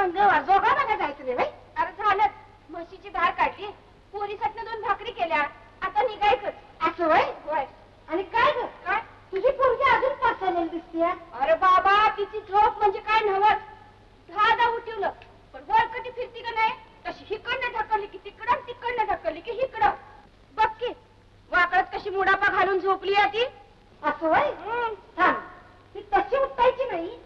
मंगळवार जोगा बघा जायचं रे बाई. अरे झालं, म्हशीची धार काढली, पोरीसाठी 2 भाकरी केल्या, आता निघायचंच. असं वय. होय. आणि काय ग, काय? तुझी पोरगी अजून पाचलेली दिसते. अरे बाबा, तिची झोप म्हणजे काय नव्हत. 10 उठवलं, पण वळकटी फिरती का नाही तशी हिकडनं ढकलली की तिकडं, तिकडनं ढकलली की हिकडं. बघ की वाकडत कशी मुडापा घालून झोपली आहे ती. असं वय. थांब, ती तशी उठायची नाही.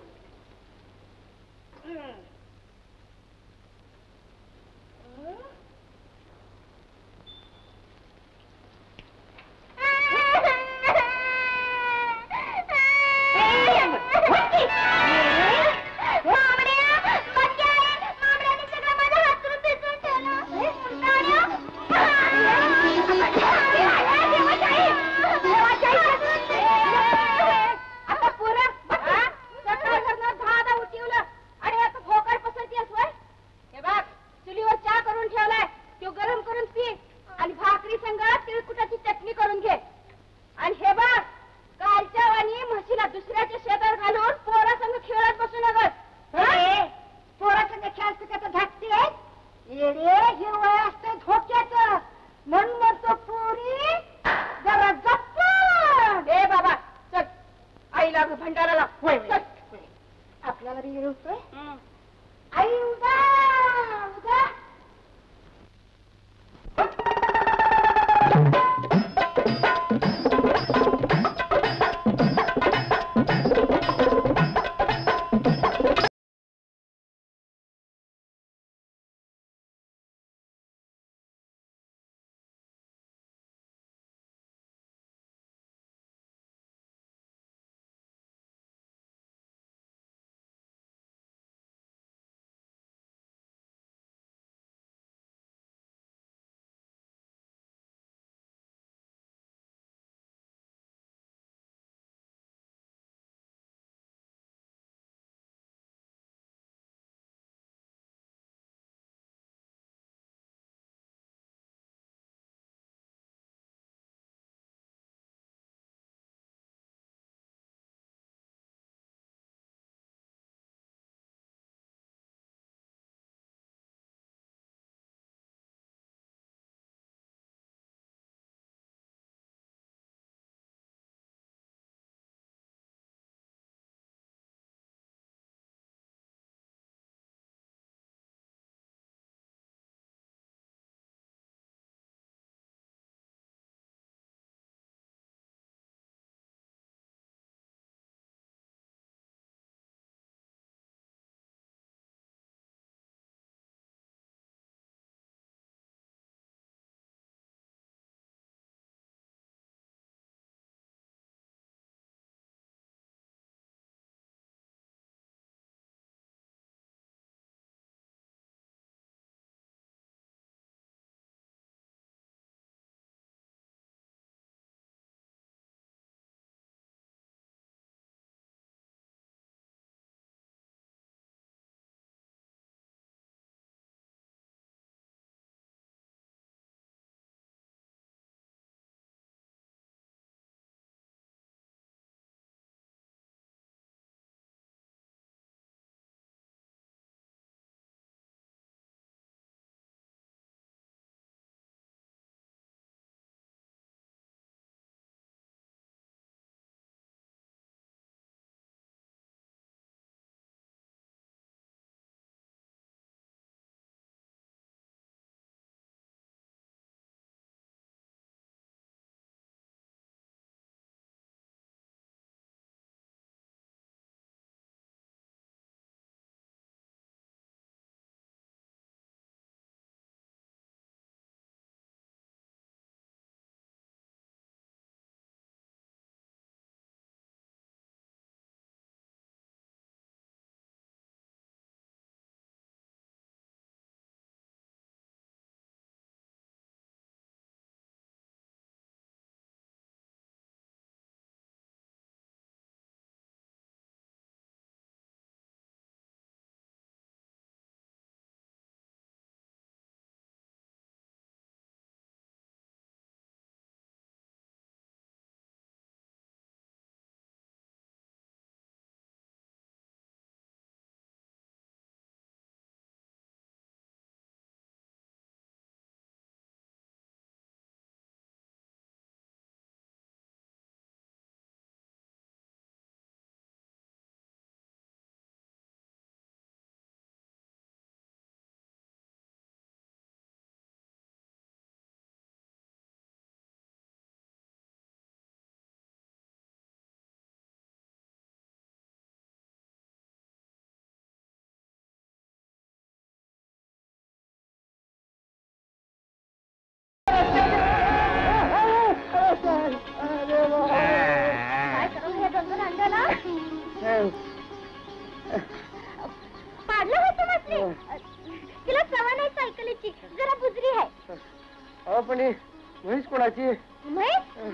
कोणाची?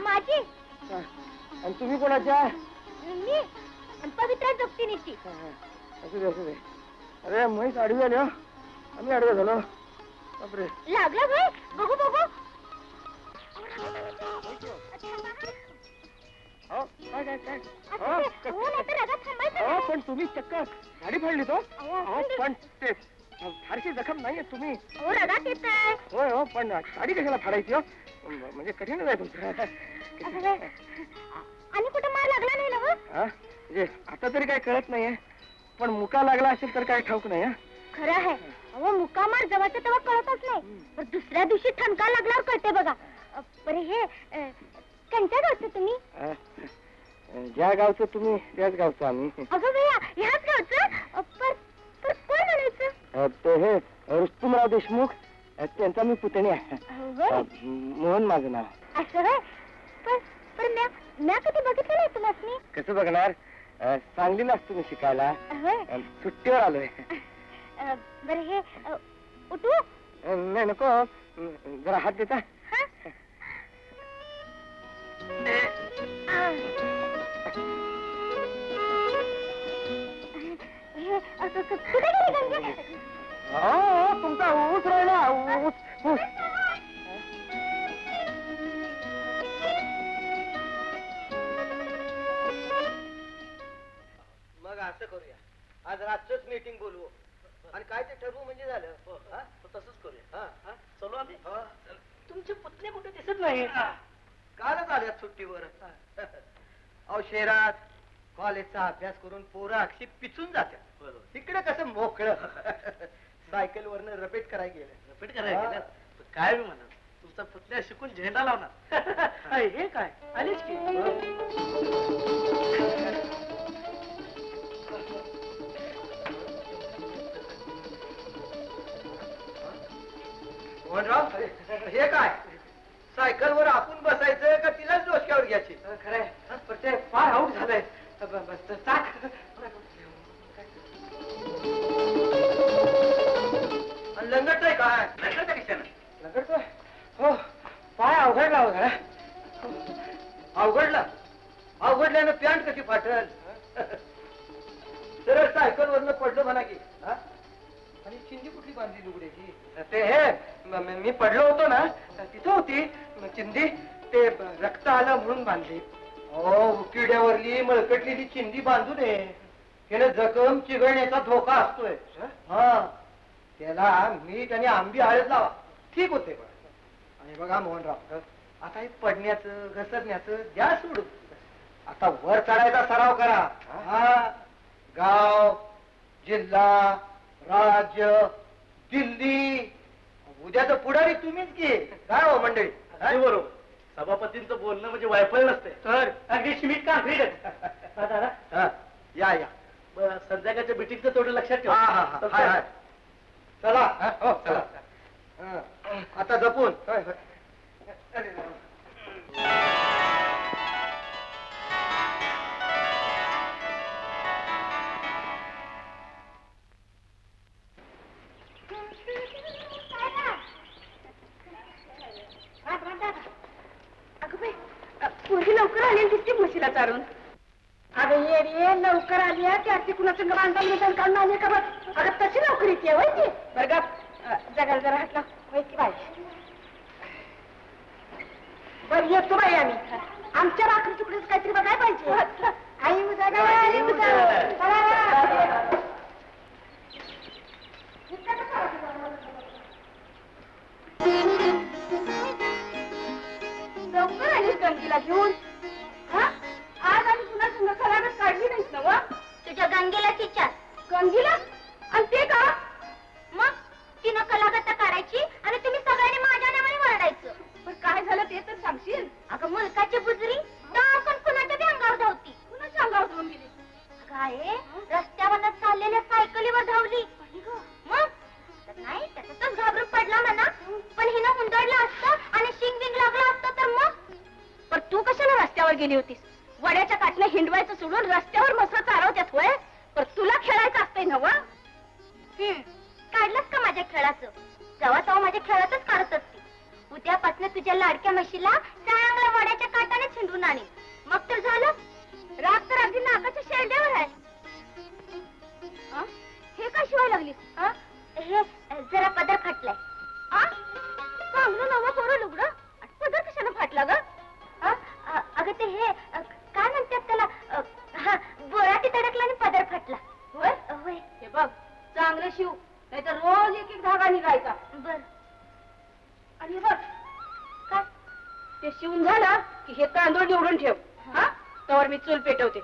माझी. आणि तुम्ही कोणाच्या? मी पवित्रा जोगतीनीची. असू दे असू दे. अरे म्हैस आडवी आली. आम्ही आडवे झालो. बापरे. लागलं भाई. बघू बघू. पण तुम्ही चक्क गाडी फाडली तो. पण ते फारशी जखम नाहीये तुम्ही. रगात येत आहे. होय हो पण गाडी कशाला फाडायची? हो म्हणजे कठीणच आहे तुमचं. आणि कुठं मार लागला नाही ना? म्हणजे आता तरी काय कळत नाहीये पण मुका लागला असेल तर काय ठाऊक नाही. खरं आहे. अहो मुका मार जवळच्या तेव्हा कळतच नाही पण दुसऱ्या दिवशी ठणका लागल्यावर कळते बघा. बरे हे कोणत्या गावचं तुम्ही? ज्या गावचं तुम्ही त्याच गावचं आम्ही. अगं भैया ह्याच गावचं? पण कोण म्हणायचं? ते हे रुस्तुमराव देशमुख त्यांचा मी पुतणी आहे. मोहन माझं नाव. असं होय. पण म्या कधी बघितलं नाही तुम्हाला. कसं बघणार? सांगलीला असतो मी शिकायला. सुट्टीवर आलोय. बरं हे उठू? नाही नको. जरा हात देता? तुमचा ऊस राहिला. ऊस. मग असं करूया. आज रातच मीटिंग बोलवू आणि काय ते ठरवू म्हणजे झालं. तसंच करूया. चलो आम्ही. तुमचे पुतणे कुठे दिसत नाही. कालच आल्यात सुट्टीवर. अहो शहरात कॉलेजचा अभ्यास करून पोरं अक्षी पिचून जात्या. तिकडे कसं मोकळं. सायकल वरनं रपेट करायला गेलं. रपेट करायला गेलं काय मी म्हणा तुमचा पुतण्या शिकून झेंडा लावणार. हे काय आलीच की. हे काय सायकल वर आपण बसायचं का तिलाच डोसक्यावर घ्यायची? खरंय पण ते फार आऊट झालंय. लंगटतोय काय? लंगटतोय कशानं? लंगटतोय हो. पाय अवघडला हो. अवघडल्यानं पॅन्ट कशी फाटल? सरळ सायकल वरनं पडलो म्हणा की. आणि चिंदी कुठली बांधली लुगड्याची? ते हे मी पडलो होतो ना तिथं होती चिंदी. ते रक्त आलं म्हणून बांधली. किड्यावरली मळकटलेली चिंदी बांधू नये. त्याला जखम चिघळण्याचा धोका असतोय. त्याला मीठ आणि आंबी हळद लावा ठीक होते. आणि बघा मोहनराव आता हे पडण्याचं घसरण्याचं द्या सोडून. आता वर चढायचा सराव करा. गाव जिल्हा राज्य दिल्ली उद्याचं पुढारी तुम्हीच की. काय हो मंडळी? बरोबर. सभापतींचं बोलणं म्हणजे वायफळ नसते तर अगदी शिमिट का दादा. या संध्याकाळच्या मिटिंगचं तेवढं लक्षात ठेवा. चला आता जपून. पोरगी लवकर आली दिसती म्हशीला चारून. अगं ये लवकर आली त्याची कुणा संग बांधून काढून आली का बघ. अगं तशी लवकर येते होय ती. बरं का जगाला जरा हात लाव. होय की बाई. बरं येतो बाई आम्ही. आमच्या राखी तुकडेच काहीतरी बघाय पाहिजे. आई लवकर आली गंगीला घेऊन. आज आम्ही पुन्हा संघ खराबच काढली नाहीस ना व. तुझ्या गंगेला तिच्या गंगीला. आणि ते का मग तिनं कलागता काढायची आणि तुम्ही सगळ्यांनी माझ्या नावाने वरडायचं. पण काय झालं ते तर सांगशील? अगं मुलकाची बुजरी पण कुणाच्या बी अंगावर धावती. कुणाच्या अंगावर धावून गेली? काय रस्त्यावर चाललेल्या सायकलीवर धावली. मग नाही त्याच्यातच घाबरून पडला म्हणा. पण हिनं हुंदडलं असतं आणि शिंग बिंग लागलं असतं तर मग. पण तू कशाला रस्त्यावर गेली होतीस? वड्याच्या काठनं हिंडवायचं सोडून रस्त्यावर मसर चालवत्यात होय. पण तुला खेळायचं असतंय ना व. काढलंस का माझ्या खेळाचं? जेव्हा तेव्हा माझ्या खेळातच काढत असते. उद्यापासून तुझ्या लाडक्या म्हशीला चांगल्या वड्याच्या काटाने छिंडून आणि मग तर झालं. राग तर अगदी नाकाच्या शेंड्यावर आहे. हे काय शिवाय लागलीस? हे जरा पदर फाटलाय. चांगलं नवं कोरं लुगडं पदर कशाला फाटला ग? अगं ते हे काय म्हणतात त्याला, बोराटी तडकला आणि पदर फाटला. होय होय. हे बघ चांगलं शिव, नाही तर रोज एक एक धागा निघायचा. बर. आणि बघ काय ते शिवून झाला की हे तांदूळ निवडून ठेव. हा तवर मी चूल पेटवते.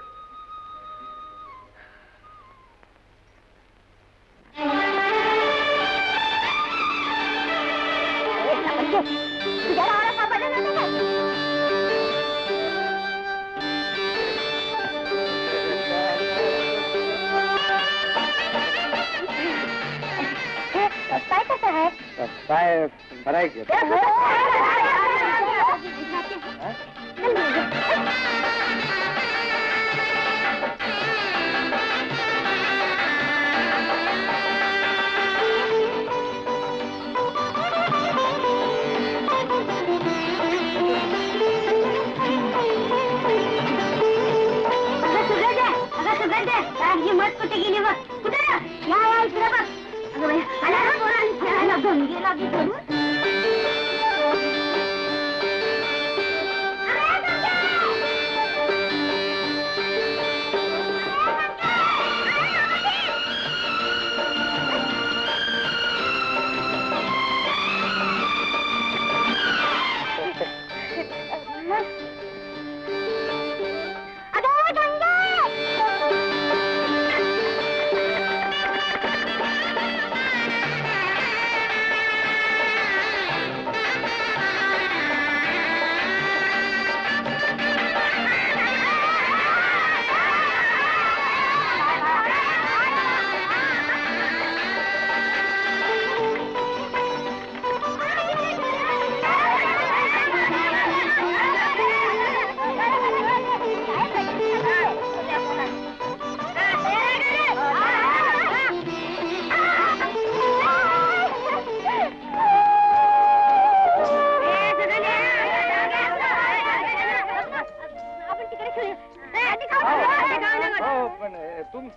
काय कसं आहे? काय बरं आहे की? हिम्मत कुठे गेली बघ? कुठे या इकडे बघ. गंगे लागली करून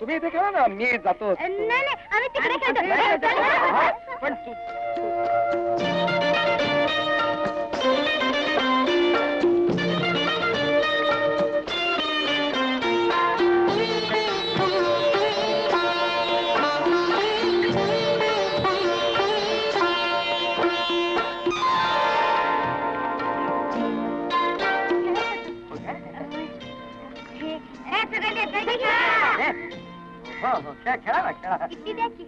तुम्ही इथे खेळा ना, मी जातो. नाही नाही आम्ही तिकडे खेळतो. पण तू खेळा ना, खेळा. किती द्यायची?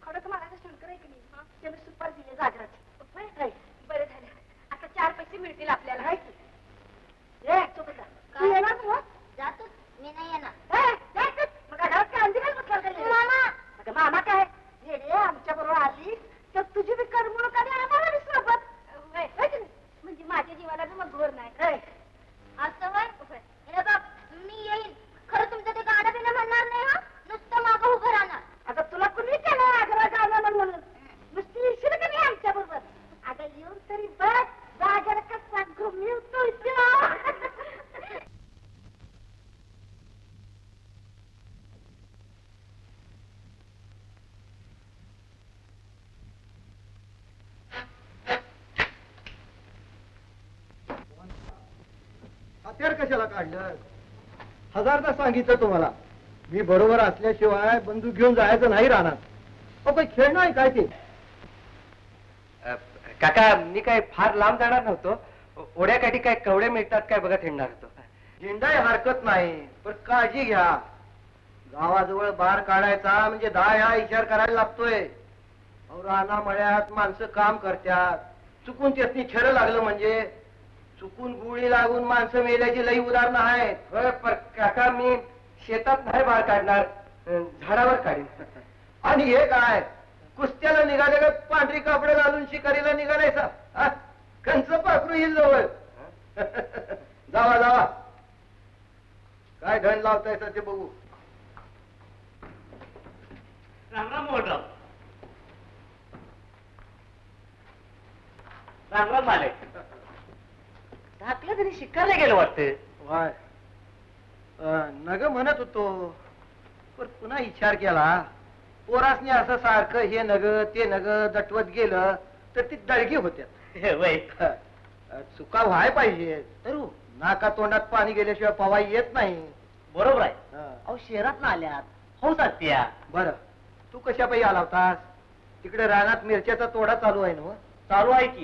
खडक मला मी नाही येणार. मग घरात काय अंधी काय बसला मामा? मामा काय येडे आमच्या बरोबर आली तर तुझी बी करमणूक आणि आम्हाला बी सोबत. म्हणजे माझ्या जीवाला बी मग घोर नाही. असं वय हे बघ मी येईन खरं तुमचं ते गाणं बिणं म्हणणार नाही हा नुसतं मागं उभं राहणार. आता तुला कुणी केलं आग्रा गाणं म्हणून नुसती येशील का नाही आमच्या बरोबर? अगं येऊन तरी बघ जागर कसा घुमिवतोय हत्यार कशाला काढलं? हजारदा सांगितलं तुम्हाला मी बरोबर असल्याशिवाय बंदूक घेऊन जायचं नाही राहणार. काही खेळ नाही काय ते? काका मी काय फार लांब जाणार नव्हतो. ओढ्याकाठी काय कवडे मिळतात काय बघा हिंडणार होतो. झेंडाही हरकत नाही पण काळजी घ्या. गावाजवळ बार काढायचा म्हणजे 10 वेळा विचार करायला लागतोय. राना मळ्यात माणसं काम करतात. चुकून त्यातनी छर लागलं म्हणजे चुकून गोळी लागून माणसं मेल्याची लई उदाहरणं आहेत. होय पण काका मी शेतात नाही बाहेर काढणार, झाडावर काढीन. आणि हे काय कुस्त्याला निघाले का पांढरी कापडे घालून शिकारीला निघालायचा? कंच पाखरू येईल जवळ. जावा जावा काय धन लावतायचं ते बघू. राम राम मोहनराव. राम राम मालक. धाकलं तरी शिकायला गेलं वाटतं. वाय नग म्हणत होतो पण पुन्हा विचार केला पोरासनी असं सारखं हे नग ते नग दटवत गेलं तर ती दळगी होत्या. चुका व्हाय पाहिजे तर नाका तोंडात पाणी गेल्याशिवाय पवाई येत नाही. बरोबर आहे. अहो शहरात ना आल्यात हो सात्या. बर तू कशा पायी आला होतास? तिकडे रानात मिरच्याचा तोडा चालू आहे ना? चालू आहे की.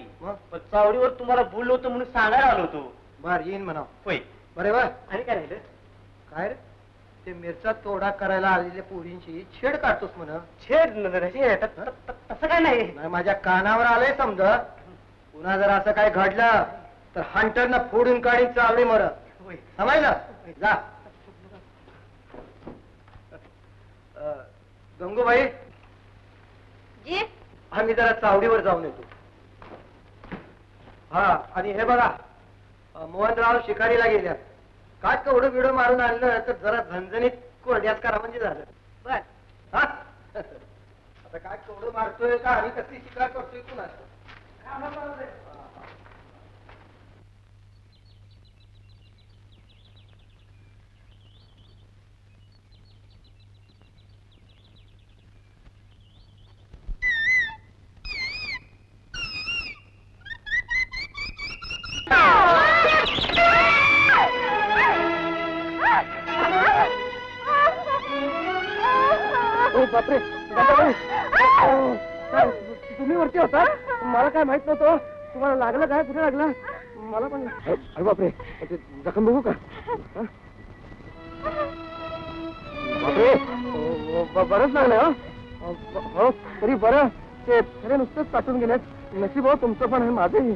पण चावडीवर तुम्हाला बोललो होतो म्हणून सांगायला आलो होतो. बर येईन म्हणा. होय बरे बर. आणि काय राहिलं? काय रे ते मिरचा तोडा करायला आलेल्या पोरींची छेड काढतोस म्हण. छेड तसं काय नाही. माझ्या कानावर आलंय समजा. पुन्हा जर असं काय घडलं तर हंटरनं फोडून काढीन चावडी मर. समजलं? जा. गंगूबाई जी आम्ही जरा चावडीवर जाऊन येतो. हा आणि हे बघा मोहनराव शिकारीला गेल्यात. काय कवडं बिडं मारून आणलं तर जरा झणझणीत कोरड्यात करा म्हणजे झालं. बर हा आता काय कवडं मारतोय का आणि कसली शिकार करतोय कुणा? बापरे तुम्ही वरती होता? मला काय माहित नव्हतं. तुम्हाला लागलं काय? कुठे लागलं? मला पण अरे बापरे जखम बघू का? बापरे बरंच लागलं. हो तरी बरं ते खरे नुसतेच काटून गेले. नशीब हो तुमचं पण हे माझंही.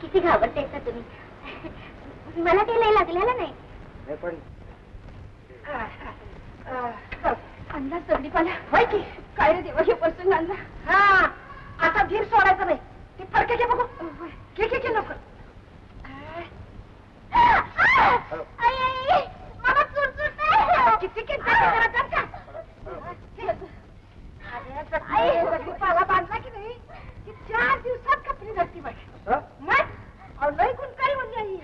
किती घाबरते तुम्ही? मला ते लय लागलेलं नाही पण अंदाज चढली पाला होय की काय रे देवा हे प्रसंग आणला. हा आता धीर सोडायचं नाही. ते फडके घे बघू. घे लवकर. मला चुरचुरतंय. किती पाला बांधला की नाही ती 4 दिवसात कपडी धरती बघ. मग लय गुणकारी म्हणजे आई.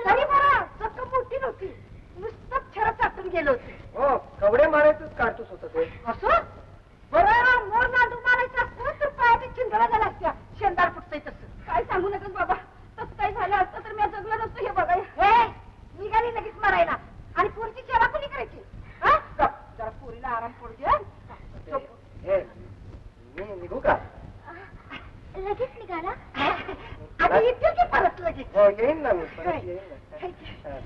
तरी बरं जखम मोठी नव्हती. नुसतं छर चाटून गेलो होते. हो कवडे मारायचंच काढतोच होत ते. असं बरं मोर नांदू मारायचं असतं तर लगेच निघाला आता येतील की परत लगेच. येईन ना मी परत येईन ना.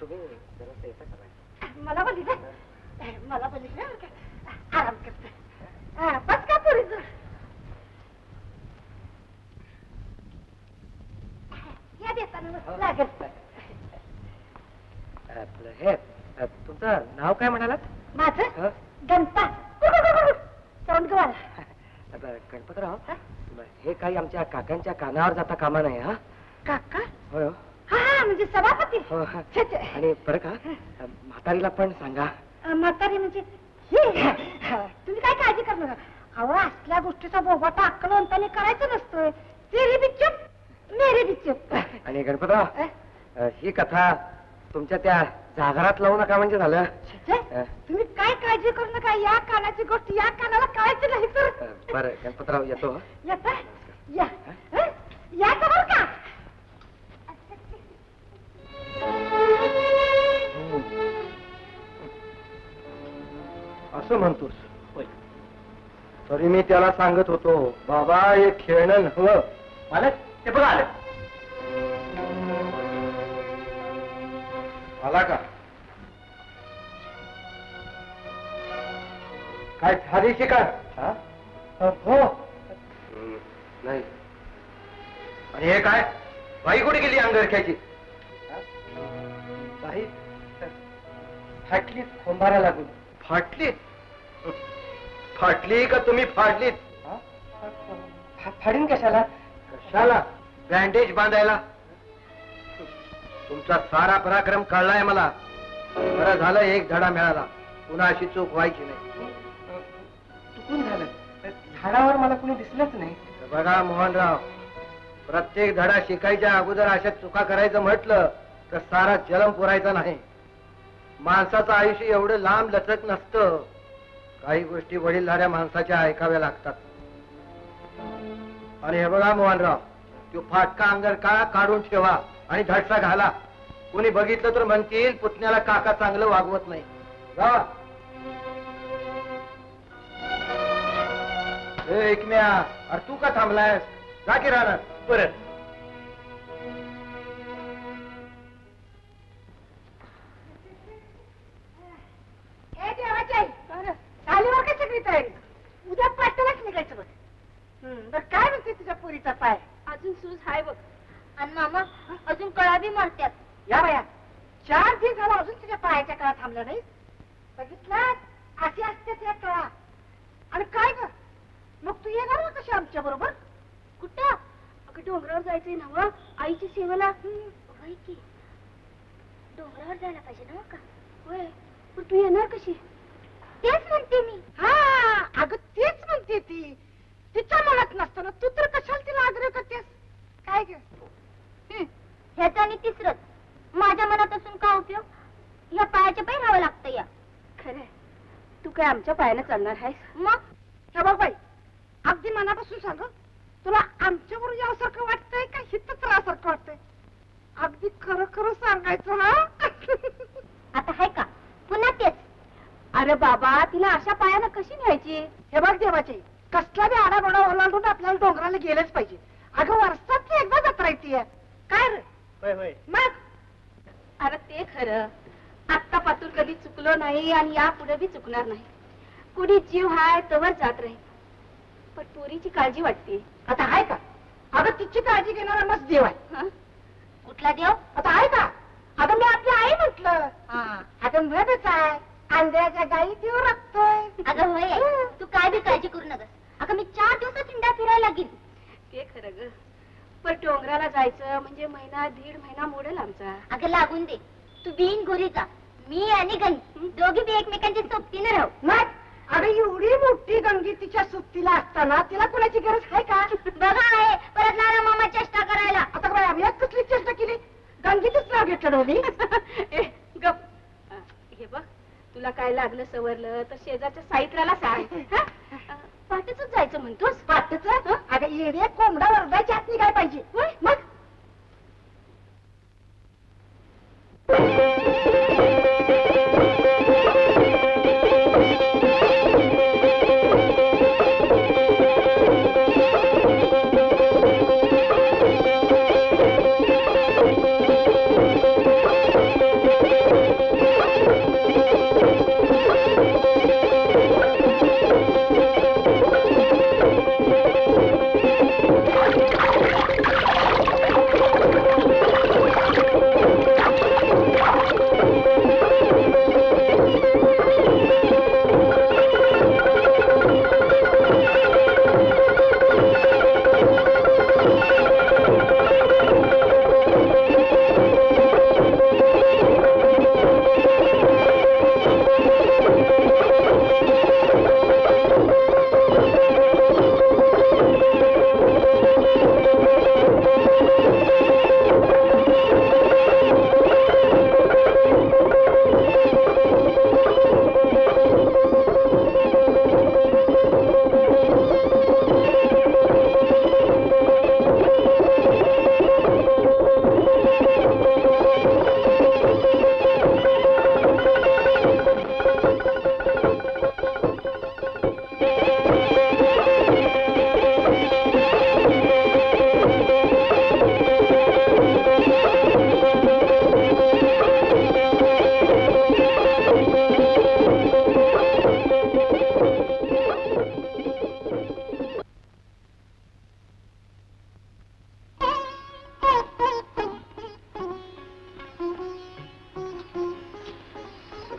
तुम्ही जरा येता का? मला बघितलं आराम करते. बस का पुरी जर या देताना लागेल. आपलं हे तुमचं नाव काय म्हणालात? माझं गणपा तोंडगवाल. आता गणपतराव, हे काही आमच्या काकांच्या कानावर जाता कामा नाही. हा काका? होय. हा म्हणजे सभापती. आणि बरं का, म्हातारीला पण सांगा. म्हातारी म्हणजे तुम्ही काय काळजी करू नका. अहो असल्या गोष्टीचा बोबाटा अक्कलवंताने करायचं नसतोय. तेरी बिच्चूप मेरी बिच्चूप. आणि गणपतराव, ही कथा तुमच्या त्या जागरात लावू नका म्हणजे झालं. तुम्ही काय काळजी करू नका. या कानाची गोष्ट या कानाला कळायची नाही तर. बरं गणपतराव, येतो. येता या या का बरं का. असं म्हणतोस? तरी मी त्याला सांगत होतो, बाबा हे खेळणं नव्हं. मालक, ते बघा आलं. आला का? काय झाली शिकार? हो. नाही. आणि हे काय? बाई कुठे गेली अंगरख्याची? बाई फाटली खोंबारा लागून. फाटली? फाटली का तुम्ही फाडलीत? फाडीन कशाला? कशाला? बँडेज बांधायला. तुमचा सारा पराक्रम कळलाय मला. बरं झालं एक धडा मिळाला. पुन्हा अशी चूक व्हायची नाही. चुकून झालं. झाडावर मला कोणी दिसलंच नाही. बघा मोहनराव, प्रत्येक धडा शिकायच्या अगोदर अशा चुका करायचं म्हटलं तर सारा जलम पुरायचा नाही. माणसाचं आयुष्य एवढं लांब लचक नसतं. काही गोष्टी वडीलधाऱ्या माणसाच्या ऐकाव्या लागतात. आणि हे बघा मोहनराव, तो फाटका अंगर काढून ठेवा आणि धडसा घाला. कोणी बघितलं तर म्हणतील पुतण्याला काका चांगलं वागवत नाही. जा. एकम्या, अरे तू का थांबलायस? जा की राहणार. बरं. आलीवर काय सगळी तयारी? उद्या पाठवलाच निघायचं बघ. बरं काय म्हणते तुझ्या पोरीचा पाय? अजून सूज हाय बघ. आणि मामा अजून कळा बी मारत्यात. या बाया 4 दिवस झाला अजून तुझ्या पायाच्या कळा थांबला नाही. बघितलं अशी असते त्या कळा. आणि काय ग मग तू येणार ना कशी आमच्या बरोबर? कुठं? अगं डोंगरावर जायचंय ना आईच्या सेवेला. होय की डोंगरावर जायला पाहिजे ना का? होय. पण तू येणार कशी? तेच म्हणते मी. हा अगं तेच म्हणते ती. तिच्या मनात नसताना तू तर कशाला तिला आग्रह करतेस? काय ग? ह्याचं आणि तिसरंच. माझ्या मनात असून का उपयोग? ह्या पायाच्या पाय राहावं लागतं. या खरंय तू काय आमच्या पायानं चालणार आहेस? मग हे बघ बाई, अगदी मनापासून सांग, तुला आमच्यावर यासारखं वाटतंय का हितच राहासारखं वाटतंय? अगदी खरं खरं सांगायचं. हा आता हाय का पुन्हा तेच? अरे बाबा तिला अशा पायानं कशी न्यायची? हे बघ देवाचे, कसला बी आडाबडा ओलांडून आपल्याला डोंगराला गेलंच पाहिजे. अगं वर्षातली एकदा जत्रा येते. काय रे? मग अरे ते खरं. आत्ता पातूर कधी चुकलो नाही आणि या पुढे बी चुकणार नाही. कुणी जीव हाय तवर जात राहील. पण पोरीची काळजी वाटते. आता आहे का? अगं तिची काळजी घेणारा मस्त देव आहे. कुठला देव? आता आहे का? अगं मी आपली आई म्हटलं. अगं मध्येच आहे. आंध्याच्या गाई देव राखतोय. अगं होय, तू काय बी काळजी करू नकस. अगं मी 4 दिवसात हिंडा फिरायला लागेल. ते खरं ग. पण डोंगराला जायचं म्हणजे महिना 1.5 महिना मोडेल आमचा. अगं लागून दे. तू बिन गोरी जा. मी आणि गंगी दोघी बी एकमेकांच्या सोबतीने राहू. मग अगं एवढी मोठी गंगी तिच्या सुट्टीला असताना तिला कोणाची गरज आहे का? बघा आहे परत नाना मामा चेष्टा करायला. आता बाई आम्ही कसली चेष्टा केली? गंगीतच नाव घेतलं दोन्ही. गप. हे बघ तुला काय लागलं सवरलं तर शेजारच्या साईत्राला सांग. पाठच जायचं म्हणतोस? पाठच? अगं येडे कोंबडा वरदाच्या हात निघाय पाहिजे. मग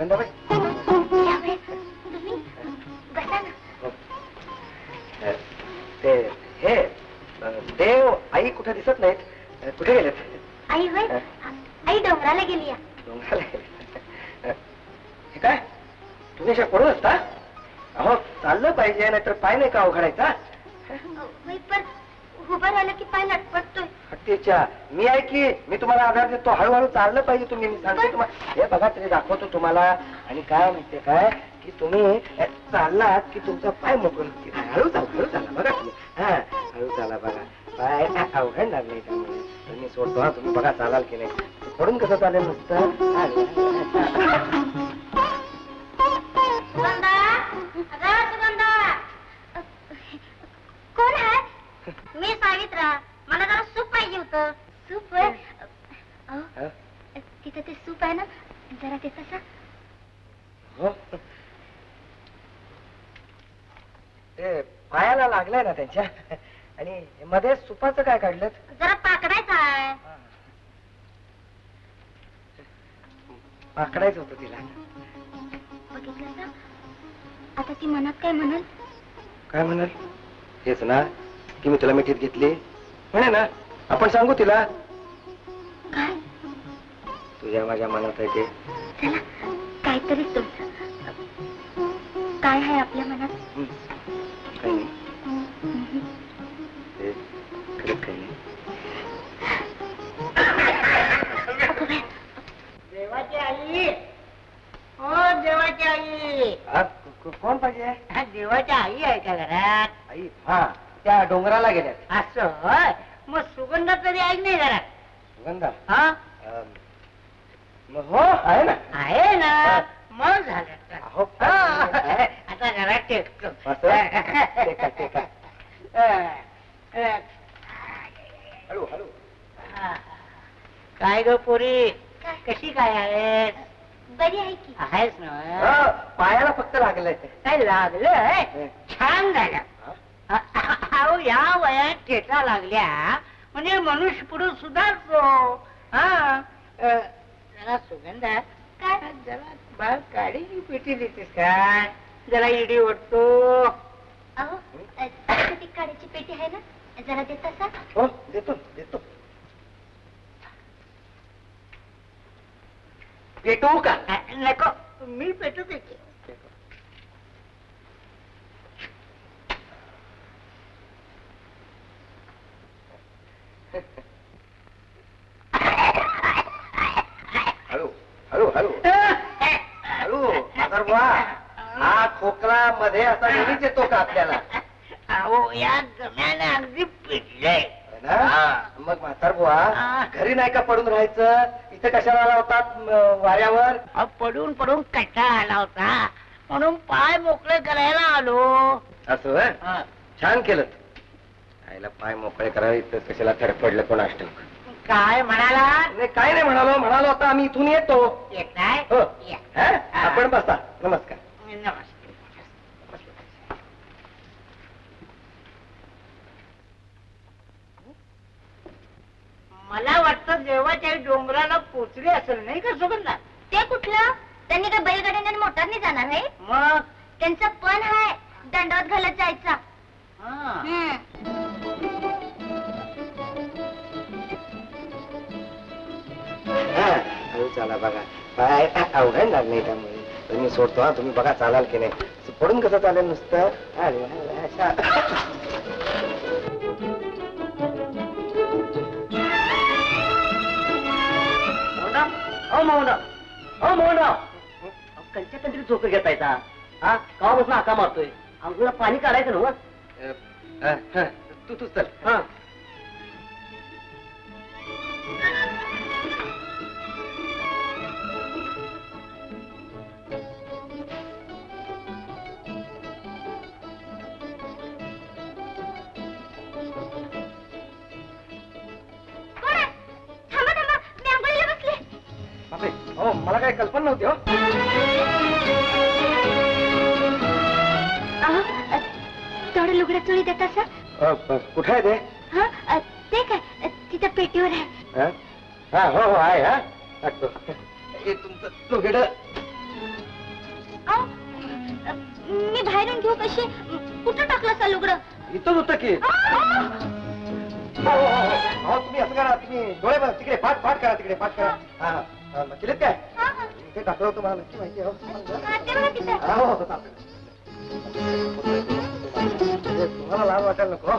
सुगंधाबाई तुम्ही बसा ना. ते हे देव आई कुठे दिसत नाहीत, कुठे गेलेत? आई होय, आई डोंगराला गेली या. डोंगराला गेले. हे काय तुम्ही अशा पडून असता? अहो चाललं पाहिजे, नाहीतर पाय नाही का अवघडायचा? होय, पण उभं राहिलं की पाय लटपटतोय. हत्तीच्या मी आहे की मी तुम्हाला आधार देतो. हळूहळू चाललं पाहिजे. तुम्ही मी सांगते तुम्हाला. हे बघा तरी दाखवतो तुम्हाला. आणि काय माहितीये काय की तुम्ही चाललात की तुमचा पाय मोकळून हळू चाला बघा तुम्ही. हा हळू चाला बघा. पाय अवघडणार नाही त्यामुळे. तर मी सोडतो हा. तुम्ही बघा चालाल की नाही. पडून कसं चालेल नुसतं. कोण आहे? मी सावित्रा. मला जरा सूप पाहिजे होतं. सूप होय? तिथं ते सूप आहे ना, जरा ते तसा. हो ते पायाला लागलंय ना त्यांच्या. आणि मध्ये सुपाचं काय काढलं? जरा पाकडायचं आहे. पाकडायचं होतं तिला. बघितलं का? आता ती मनात काय म्हणाल? काय म्हणाल? हेच ना की मी तुला मिठीत घेतली म्हणे ना. आपण सांगू तिला काय? तुझ्या माझ्या मनात आहे ते. चला काहीतरी तुमचं. काय आहे आपल्या मनात? काही नाही. ते खरंच काही नाही. देवाची आई, हो देवाची आई. कोण पाहिजे? देवाची आई आहे का घरात? आई हा त्या डोंगराला गेल्यात. असं होय. मग सुगंधा तरी आई नाही घरात? सुगंधा हा हो आहे ना. आहे ना. मग झालं. अहो, आता घरात टेकतो. हळू हळू. काय ग पोरी, कशी काय आहेस? बरी आहे की. आहेस ना. पायाला फक्त लागलंय. काय लागलं? छान झालं. अहो या वयात ठेचा लागल्या म्हणजे मनुष्य पुढे सुधारतो. हा जरा सुगंधा, काय? जरा बाळ काढी पेटी देतेस काय? जरा इडी ओढतो. अहो ती काड्याची पेटी आहे ना, जरा ते तसा. हो देतो देतो. पेटवू का? नको, मी पेटू देते. हळू हळू हळू हळू. अथर्वा, हा खोकला मध्ये असा नेहमीच येतो का आपल्याला? अहो या गम्याने अगदी पिटले ना. मग म्हातारबुवा घरी नाही का पडून राहायचं? इथे कशाला आला होता वाऱ्यावर? पडून पडून कंटाळा आला होता म्हणून पाय मोकळे करायला आलो. असं छान केलं. आईला पाय मोकळे करावे इथं कशाला धडपडलं कोण ठाऊक. काय म्हणाला? नाही काय नाही म्हणालो आता आम्ही इथून येतो. येत नाही? हो. आपण बसा. नमस्कार. नमस्कार. मला वाटतं देवाच्या डोंगराला पोचले असेल नाही का सुगंधा? ते कुठलं? त्यांनी काय बैलगाड्याने मोटारने जाणार आहे? मग त्यांचं पण आहे दंडावत घालत जायचा. हळू चाला बघा. पाय अवघडणार नाही त्यामुळे. तर मी सोडतो हा. तुम्ही बघा चालाल की नाही. पडून कसं चालेल नुसतं. कंच्या कंत्री झोक घेतायचा. हा कावापासून हाका मारतोय. अंघोळा पाणी काढायचं ना. तू चल. हा हो मला काही कल्पना नव्हती. हो तेवढं लुगड्या चोळी देता सर? कुठे आहे ते? हा ते काय तिथं पेटीवर आहे. हा हो हो आहे. हा टाकतो. हे तुमचं लुगडं अहो, मी बाहेरून घेऊ कशी? कुठं टाकलं असा लुगडं? इथंच होतं की. तुम्ही असं करा, तुम्ही डोळे बघा तिकडे, पाठ पाठ करा तिकडे, पाठ करा. हा केलेत काय? ते टाकलं होतं मला नक्की माहिती आहे. तुम्हाला लाज वाटायला नको.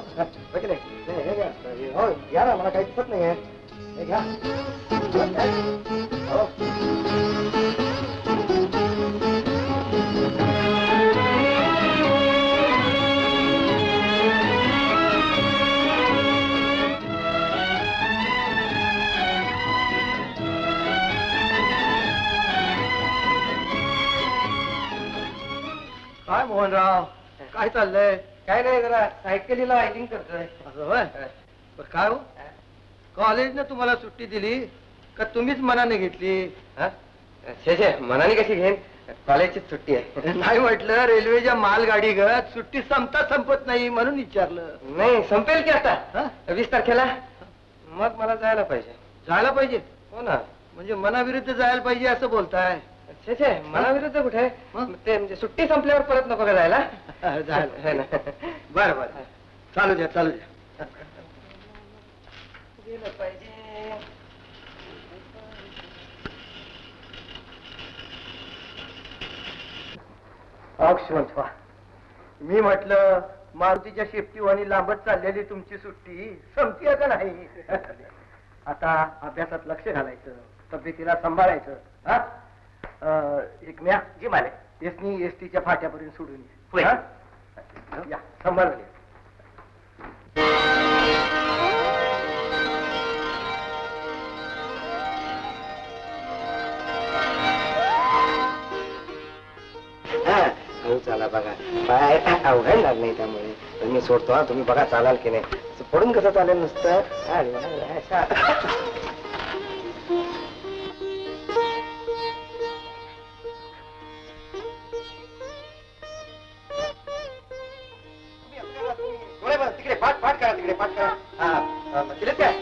हे घ्या. हो घ्या ना, मला काही दिसत नाहीये. हे घ्या. काय मोहनराव, काय चाललंय? काय नाही, जरा सायकलीला रायडिंग करतोय. असं होय? बरं काय हो, कॉलेजने तुम्हाला सुट्टी दिली का तुम्हीच मनाने घेतली? मनाने कशी घेईन, कॉलेजची सुट्टी आहे. नाही म्हटलं, रेल्वेच्या मालगाडी गत सुट्टी संपत नाही म्हणून विचारलं. नाही, संपेल की आता 20 तारखेला. मग मला जायला पाहिजे. जायला पाहिजे? हो ना. म्हणजे मनाविरुद्ध जायला पाहिजे असं बोलताय? मनाविरुद्ध कुठे? ते म्हणजे सुट्टी संपल्यावर परत नको का जायला? बरं बरं, चालू द्या चालू द्या. गेलं पाहिजे. शिवंत व्हा. मी म्हटलं मारुतीच्या शेपटीवाणी लांबत चाललेली तुमची सुट्टी संपती का नाही? आता अभ्यासात लक्ष घालायचं, तब्येतीला सांभाळायचं. हा, एक म्या जी माले एसनी एसटीच्या फाट्यापर्यंत सोडून ये. या सांभाळून ये. चाला बघा, पाय अवघडणार नाही त्यामुळे. तर मी सोडतो हा, तुम्ही बघा चालाल की नाही. पडून कसं चालेल नुसतं? तिकडे पाठ पाठ करा, तिकडे पाठ करा. केलेत काय?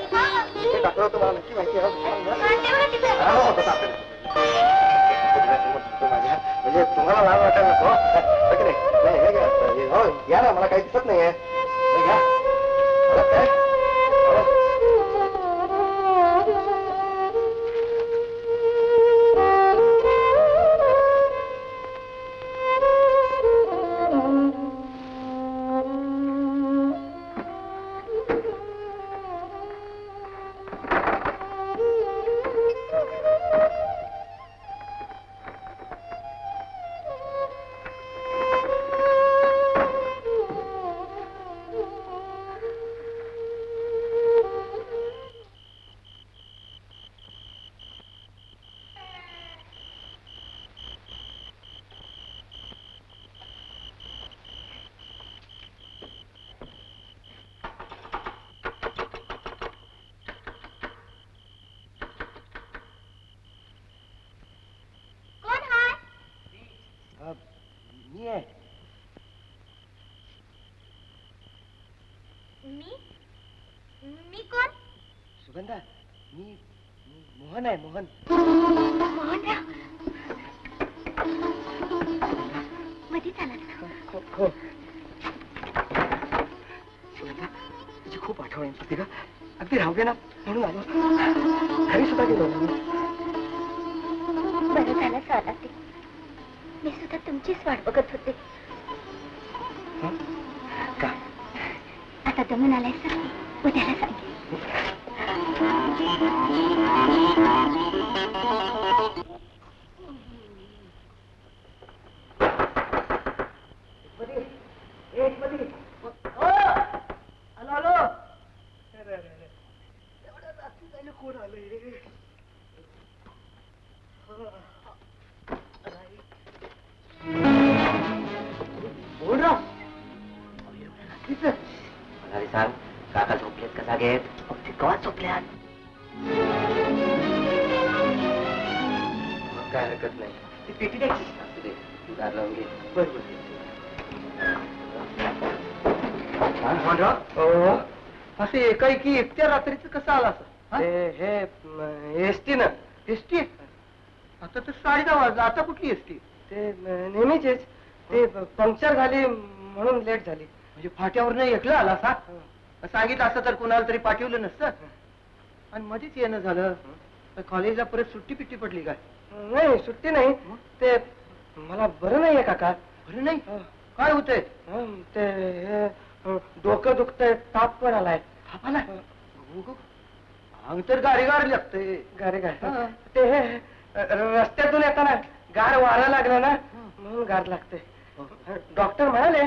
ते टाकलं होतं मला नक्की माहिती आहे. म्हणजे तुम्हाला लाज वाटायला नको. हे घ्या. हो घ्या ना, मला काही दिसत नाहीये. हे घ्या. काय मी आहे? मी कोण? सुगंधा, मी मोहन आहे. मोहन. मोहनराव, मध्ये चालत. हो. सुगंधा, तुझी खूप आठवण येत होती का? अगदी राहू दे ना म्हणून आलो. घरी सुद्धा गेलो. बरं झालं चाला ते. मी सुद्धा तुमचीच वाट बघत होते. का? आता दमून आलाय सर, उद्याला सांगेल. कोण आलंय? मला सांग, काका झोपलेत का जागेत? केव्हा झोपल्यात? काय हरकत नाही. ती पेटी द्यायची. तू दार लावून घे. असे एकाएकी एकट्या रात्रीच कसं आला असं? हे एसटी ना. एसटी? आता तर 10:30 वाजला, आता कुठली एसटी? ते नेहमीचेच ते पंक्चर झाली म्हणून लेट झाली. म्हणजे फाट्यावर नाही एकला आला असा सांगितलं असतं तर कुणाला तरी पाठवलं नसतं. आणि मध्येच येणं झालं. कॉलेजला परत सुट्टी पिट्टी पडली काय? नाही सुट्टी नाही. ते मला बरं नाहीये काका. बरं नाही? काय होतंय? ते हे, डोकं दुखतंय, ताप पण आलाय. ताप आलाय? अंग तर गारेगार लागतंय. गारे गार ते हे, रस्त्यातून येताना गार वारा लागला ना म्हणून गार लागते. डॉक्टर म्हणाले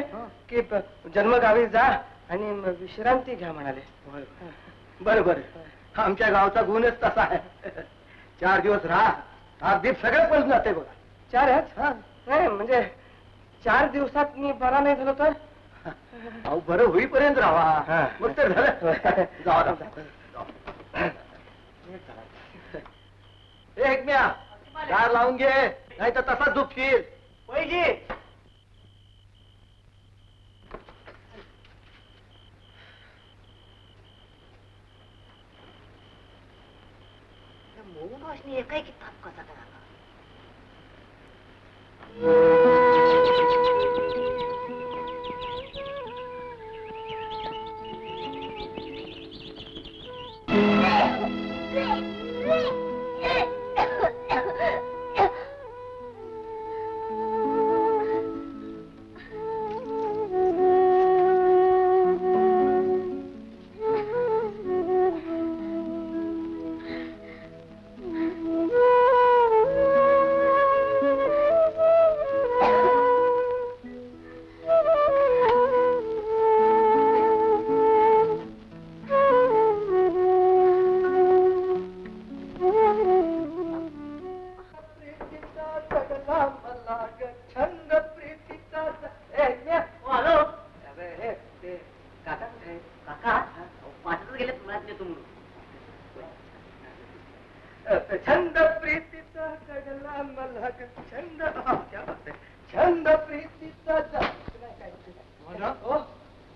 की जन्मगावी जा आणि विश्रांती घ्या म्हणाले. बरं बरं. आमच्या गावचा गुणच तसा आहे. 4 दिवस राहा, 8 दिवस सगळं पळून जाते बघा. 4 आहेत? नाही म्हणजे 4 दिवसात मी बरा नाही झालो तर अहो बरं होईपर्यंत राहा. मग तर झालं. जावा एक म्या दार लावून घे, नाही तर तसाच झोपशील. पाहिजे मोहन रोशनी एकाएकी ताप कसा काय आला? छंद प्रीतीचा कडला मला छंद. छंद प्रीतीचा.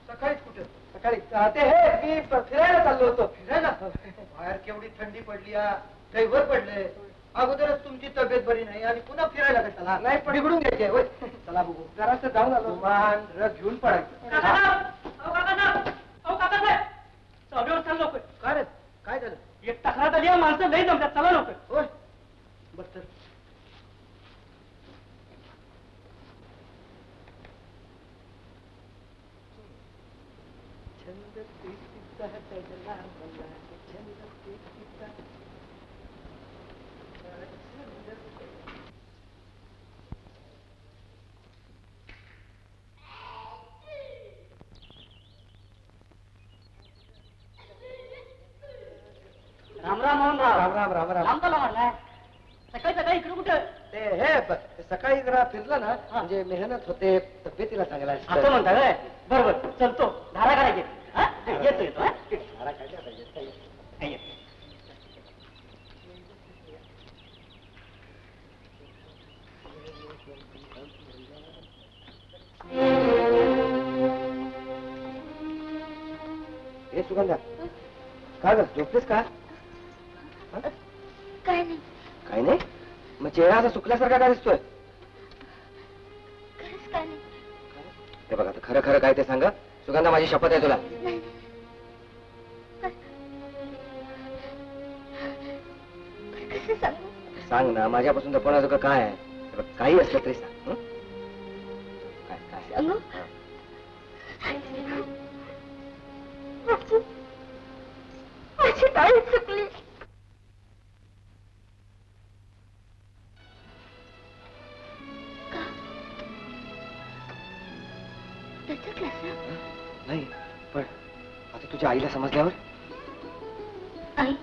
सकाळीच कुठं? सकाळी ते हे मी फिरायला चाललो होतो. फिरायला? बाहेर केवढी थंडी पडली, ड्रायव्हर पडले. अगोदरच तुमची तब्येत बरी नाही आणि पुन्हा फिरायला कशाला? नाही पण बिघडून घ्यायचे होय. चला बघू. जरासं जाऊन आलो. मान रस घेऊन पडायचं. काय रे? काय झालं? एक तक्रार आली माणसं लई जमतात. चला लवकर. होय बर तर. छंद प्रीतीचा कडला मला छंद प्रीतीचा. राम राम मोहन राव. राम राम राम राम. लांब चला म्हणलाय. सकाळी सकाळी इकडे कुठं? ते हे सकाळी जरा फिरलं ना म्हणजे मेहनत होते, तब्येतीला चांगला असतं. असं म्हणता काय? बरोबर चलतो. धारा काढायची. येतो येतो. धारा काढल्या पाहिजे. हे सुगंधा का ग झोपतेस का? काय नाही. काय नाही? मग चेहरा असा सुकल्यासारखा काय दिसतोय? खरंच काय नाही. हे बघा खरं खरं काय ते सांगा. सुगंधा माझी शपथ आहे तुला. नाही. कसं सांगू? सांग ना. माझ्यापासून लपवण्याचं काय आहे? हे बघ, काही असलं तरी सांग. हं? काय काय सांगू? माझी ताई चुकली. नाही पण आता तुझ्या आईला समजल्यावर? आई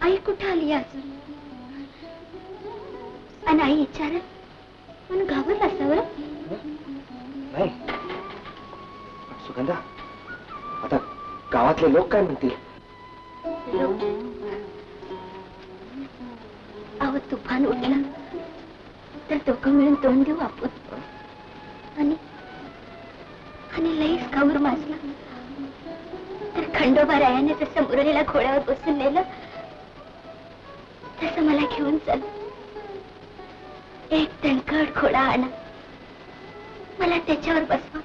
आई कुठं आली अजून? आणि आई विचारत म्हणून घाबरत असावं. नाही पण सुगंधा आता गावातले लोक काय म्हणतील? अहो तुफान उठला तर दोघं मिळून तोंड देऊ आपण. आणि लईच काऊर माजला तर खंडोबा रायाने जसं मुरलीला घोड्यावर बसून नेलं तसं मला घेऊन चल. एक दणकट घोडा आणा, मला त्याच्यावर बसवा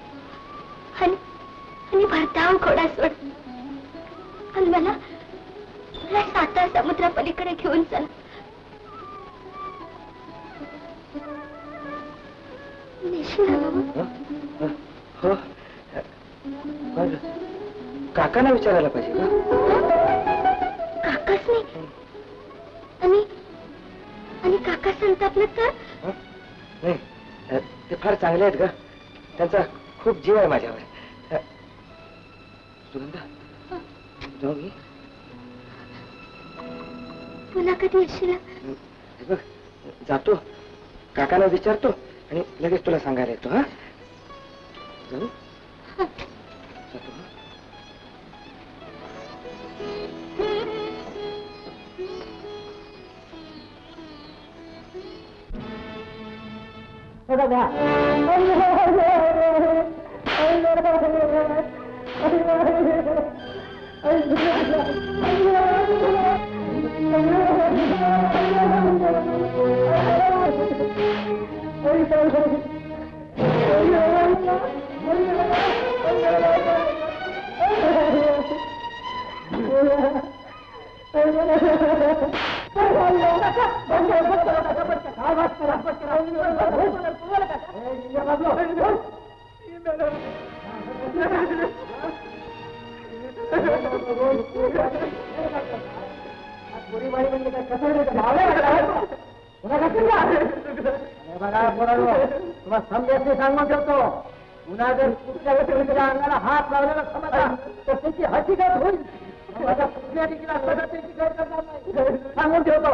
आणि भरधाव घोडा सोड आणि मला साता समुद्रापलीकडे घेऊन चला. हो, काकांना विचारायला पाहिजे का? काकाच नाही आणि काका संतापलं तर? नाही, ते फार चांगले आहेत ग, त्यांचा खूप जीव आहे माझ्यावर. सुगंधा, जाऊ मी? पुन्हा कधी येशील? बघ, जातो, काकांना विचारतो आणि लगेच तुला सांगायला येतो. हा, जाऊ? जातो. सांगून ठेवतो, पुन्हा जर कुठल्या व्यक्तीच्या अंगाला हात लावलेला समजा तर त्याची हकीकत होईल. माझ्या कुठल्या देखील त्याची गैर करणार नाही, सांगून ठेवतो.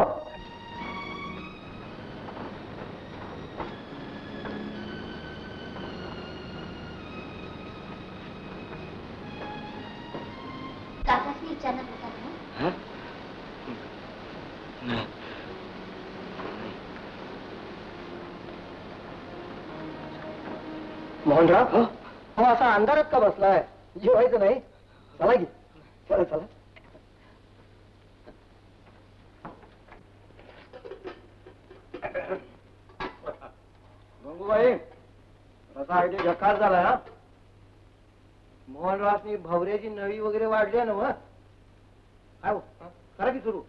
काकाच विचारणार होता ना? मोहनराव, हो असा अंधारात का बसलाय? जेवायचं नाही? चला की, चला चला. गंगूबाई, असा आयडी झकार झाला. हा, मोहनरावनी भवऱ्याची नळी वगैरे वाढली ना? मग काय हो, करा की सुरू.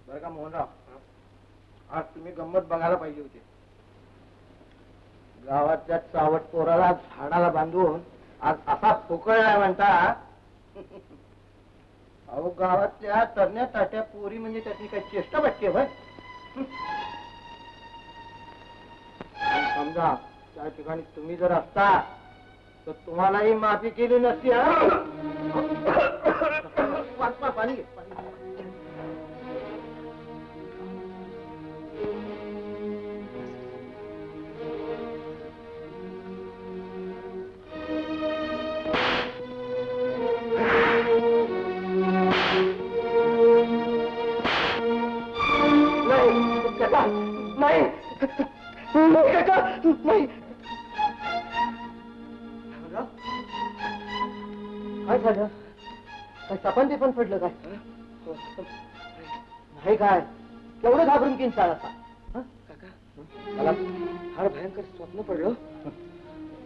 बरं का मोहनराव, आज तुम्ही गंमत बघायला पाहिजे होती. गावातल्या चावट पोराला झाडाला बांधून आज असा पोकळला म्हणता. अहो, गावातल्या तरण्या ताट्या पोरी म्हणजे त्याची काही चेष्टा वाटते भाई. समजा त्या ठिकाणी तुम्ही जर असता तर तुम्हालाही माफी केली नसती. पाणी घे. नाही, काय झालं? काय सपन ते पण पडलं काय? नाही काय, केवढं घाबरून किंचाळ असा? काका, मला फार भयंकर स्वप्न पडलं.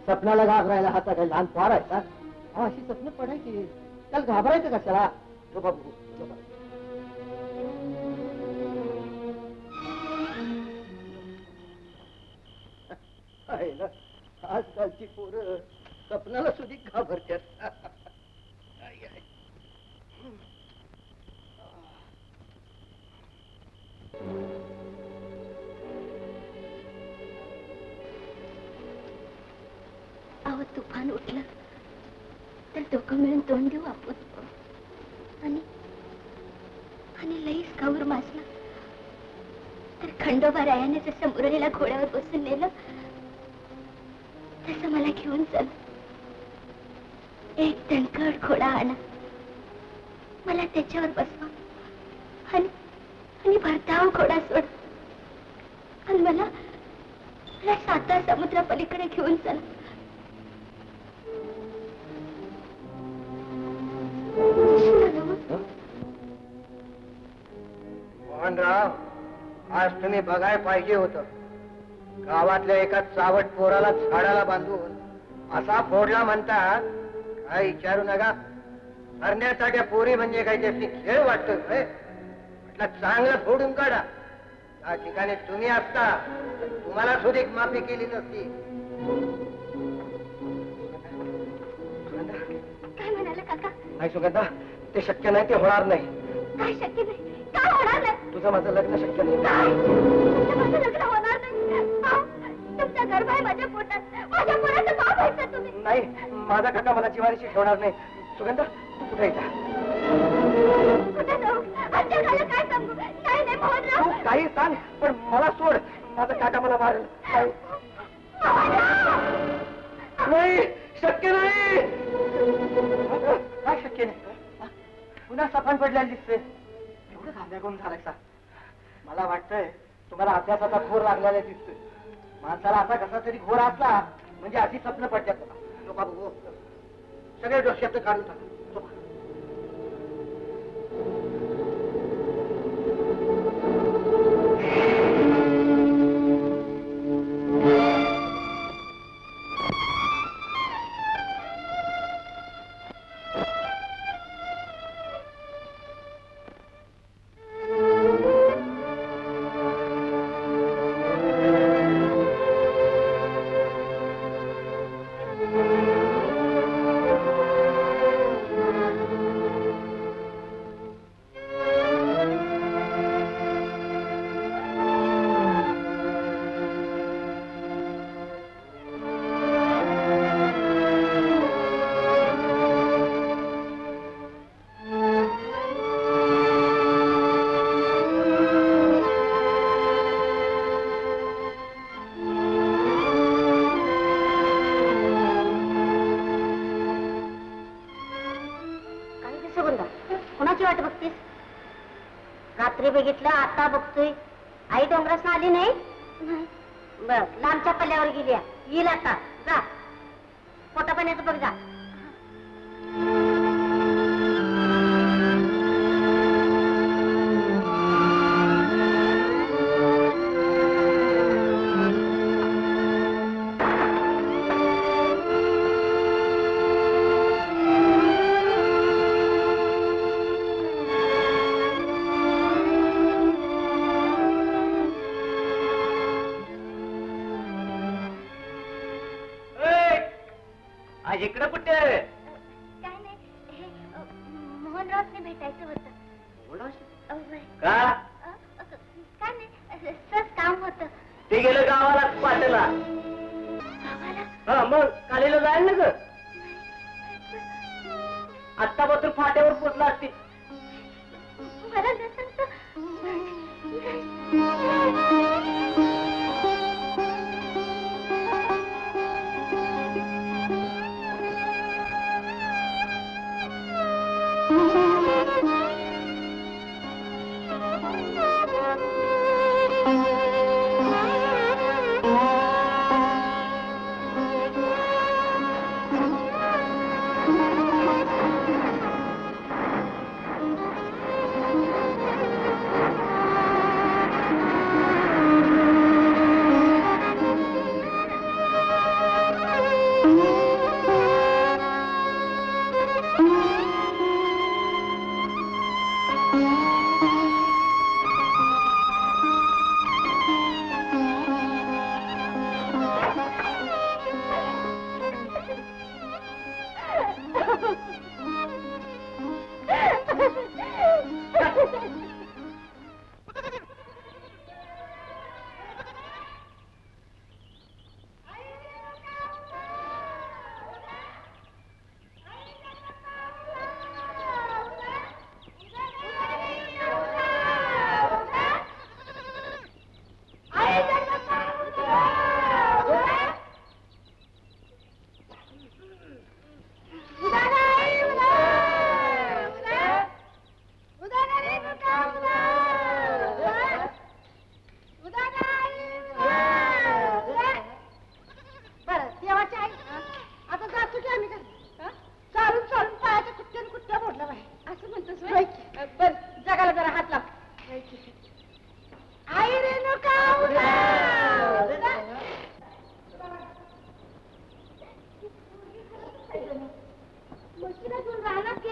स्वप्नाला घाबरायला हाता काय लहान फार आहे का? अशी स्वप्न पडायची, त्याला घाबरायचं कशाला? बाबू, आजकालची पोरं स्वप्नाला सुद्धा घाबरतात. अहो, तुफान उठलं तर दोघं मिळून तोंड देऊ आपण. आणि लईच काऊर मासला तर खंडोबा रायाने जसं मुरलीला घोड्यावर बसून नेलं तसं मला घेऊन चल. एक दणकट घोडा आणा, मला त्याच्यावर बसवा आणि भरधाव घोडा सोड आणि मला साता समुद्रापलीकडे घेऊन चला. मोहनराव, आज तुम्ही बघाय पाहिजे होतं. गावातल्या एका चावट पोराला झाडाला बांधून असा फोडला म्हणता. काय विचारू नका. करण्यासाठ्या पोरी म्हणजे काही त्याची खेळ वाटतो. म्हटलं चांगलं फोडून काढा. त्या ठिकाणी तुम्ही असता तुम्हाला सुद्धा माफी केली नसती. काय म्हणाले काका? नाही सुगंधा, ते शक्य नाही, ते होणार नाही. काय शक्य नाही? काय होणार नाही? तुझं माझं लग्न शक्य नाही. काय? तुमचं माझं लग्न होणार नाही? अहो, तुमचा गर्भ आहे माझ्या पोटात. माझ्या पोटाचं बाप व्हायचं तुम्ही. नाही, माझा काका मला जिवारीशी ठेवणार नाही. सुगंधा, तू कुठे येता? कुठे जाऊ? आमच्या घराला काय सांगू? नाही नाही मोहनराव. तू काही सांग, पण मला सोड. माझा काका मला मारेल. नाही, शक्य नाही. काय शक्य नाही? पुन्हा सफान पडलेला दिसते. एवढं खांद्या करून झालाय सा. मला वाटतंय तुम्हाला अभ्यासाचा घोर लागलेला दिसतोय. माणसाला असा कसा तरी घोर असला म्हणजे अशी स्वप्न पडतात. लोका बघू, सगळे डोक्यात काढून टाका. रात्री बघितलं, आता बघतोय. आई डोंगरास आली नाही? बर, लांबच्या पल्ल्यावर गेली. येईल आता. जा, पोटा पाण्याचं बघ जा. आज इकडं कुठे? काय नाही, हे मोहनरावने भेटायचं होतं. का? काय नाही, सहज काम होतं. ते गेलं गावाला पाठला. हा, मग कालीला जाईल ना ग. आत्ता मात्र फाट्यावर पोचला असते. मला नसतं.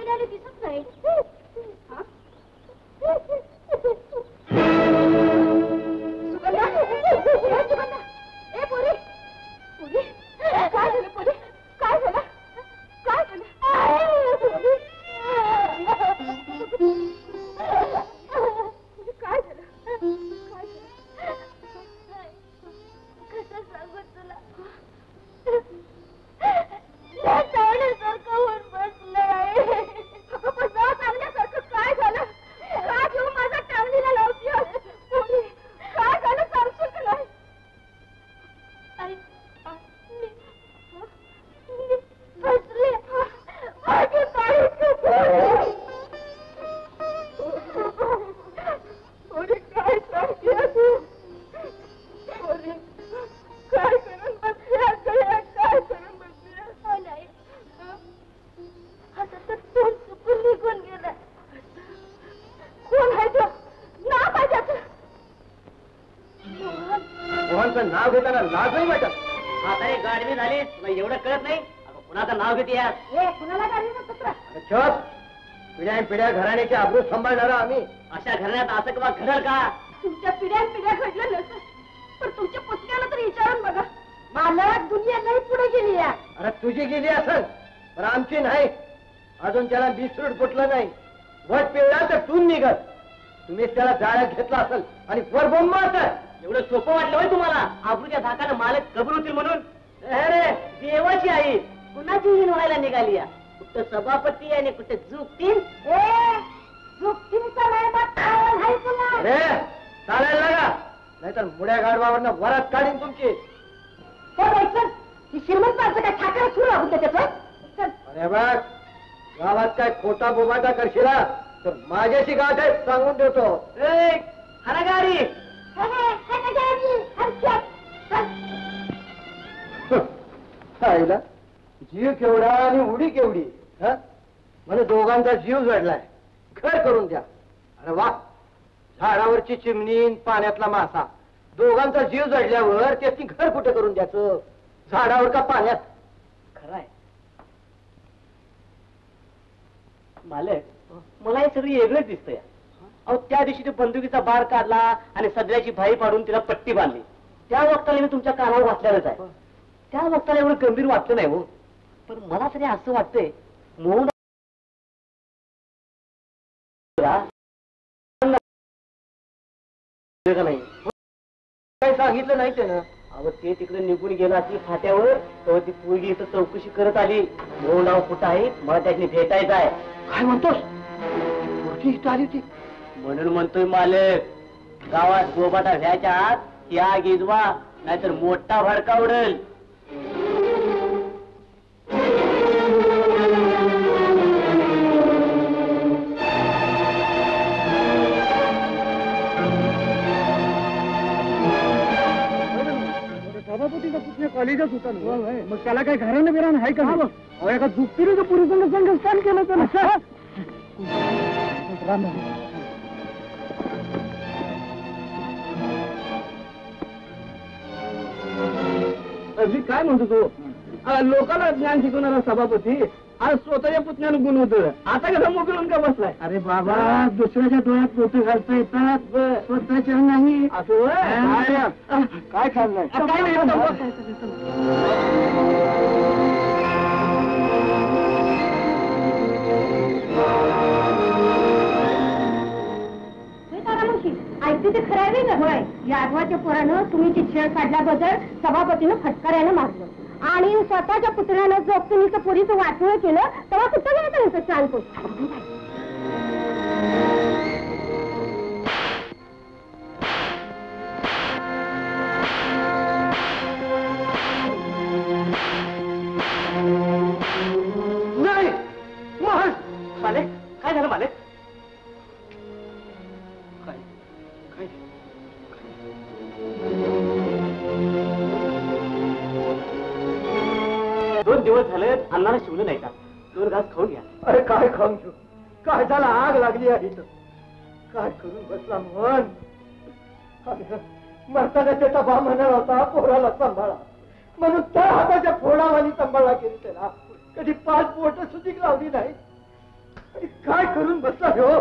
गेलेली दिसत नाही. हा? सुगंधा, सुगंधा, ए पोरी, पोरी, काय झालं पोरी? काय झालं? काय झालं? काय झालं? काय झालं? कसं सांगू तुला? चावण्यासारखं होऊन बसलंय. अगं पण न चांगल्यासारखं काय झालं? का घेऊन माझ्या टांगणीला लावतीयस? पोरी, काय झालं सांगशील का नाही? बसले माझे काळी पोरी, काय सांगते तू? पोरी, काय करून बसली गळ्या? काय करून बसली? नाही आता तर तोंड चुकून निघून गेलं. कोण आहे तो? नाव काय त्याचं? मोहनचं नाव घेताना लाजही वाटत. आता हे गाडवी झाली तुला एवढं कळत नाही. अगं कुणाचं नाव घेते यार? ए, कुणाला गाडीचं पुत्र? छत पिढ्या पिढ्या घराण्याची आबरू सांभाळणारा आम्ही. अशा घराण्यात असं किंवा घडल का? तुमच्या पिढ्या घडलं नसेल, पण तुमच्या पुतण्याला तर विचारून बघा. मालक दुनिया नाही पुढे गेली या. अरे तुझी गेली असेल पण आमची नाही. अजून त्याला बिस्रूट फुटलं नाही. वट पिळला तर तून निघत. तुम्हीच त्याला जाळ्यात घेतला असेल आणि वर बोंब मारताय. एवढं सोपं वाटलं होय तुम्हाला? आबरूच्या धाकानं मालक कबूल होतील म्हणून? अरे देवाची आई कुणाची हिन व्हायला निघाली या? कुठं सभापती आणि कुठे झुकतील? जुक्तीचा नाही बात खायला नाही तुला. अरे चालायला लागा नाहीतर मुड्या गाडवावरनं वरात काढीन तुमची. ही श्रीमंत माणसं काय ठाकरे सुरू आहोत त्याच्यात. अरे बघ गावात काय खोटा बोबाटा करशीला तर माझ्याशी गाठ आहे सांगून देतो. ए, हरा गाडी. आईला जीव केवढा आणि उडी केवढी. म्हणजे दोघांचा जीव जडलाय. घर करून द्या. अरे वा झाडावरची चिमणी पाण्यातला मासा दोघांचा जीव जडल्यावर त्याची घर कुठे करून द्यायचं? झाडावर का पाण्यात? खरंय मालक मला हे सगळं वेगळंच दिसतंय. अहो त्या दिवशी तो बंदुकीचा बार काढला आणि सदऱ्याची भाई पाडून तिला पट्टी बांधली. त्या वक्ताला मी तुमच्या कानावर वाचलेलंच आहे. त्या वक्ताला एवढं गंभीर वाटलं नाही हो. पण मला तरी असं वाटतंय मोहन नाही काही सांगितलं नाही त्यानं. अहो ते तिकडे निघून गेला ती फाट्यावर तेव्हा ती पोरगी इथं चौकशी करत आली. मोहन नाव कुठं आहे मला त्याने भेटायचं आहे. काय म्हणतोस? पोरगी इथं आली होती म्हणून म्हणतोय मालक गावात गोबाटा व्हायच्या आत ती आग इजवा नाहीतर मोठा भडका उडेल. सभापतीचा पुतण्या कॉलेजात होता ना. मग त्याला काही घरानं बिरानं आहे का? एका झुकतीने पुरुषांना संघस्थान केलं तर मी काय म्हणतो तो लोकांना ज्ञान शिकवणारा सभापती आज स्वतःच्या पुतण्यानं गुणवतोय. आता कसं मोकळून का बसलाय? अरे बाबा दुसऱ्याच्या डोळ्यात पोते घालता येतात स्वतःच्या नाही. असं काय खाल्लंय? काय नाही ऐकते ते खरं आहे ना. यादवाच्या पोरानं तुम्ही शिक्षण काढल्याबद्दल सभापतीनं फटकाऱ्यानं मारलं आणि स्वतःच्या पुतण्यानं जोगतीचं पोरीचं वाटोळ केलं तेव्हा कुठं गेलं त्यांचं शांत. नाही मोहन. मालक काय झालं मालक? दोन दिवस झाले अन्नाला शिवलं नाही का? दोन घास खाऊन घ्या. अरे काय खाऊन घेऊ? काय झालं? आग लागली आहे इथं. काय करून बसला मोहन? मरताना त्याचा बा म्हणाला होता पोराला सांभाळा म्हणून त्या हाताच्या फोडावानी सांभाळला गेली त्याला. कधी 5 बोट सुधी लावली नाही. करून बसला हो.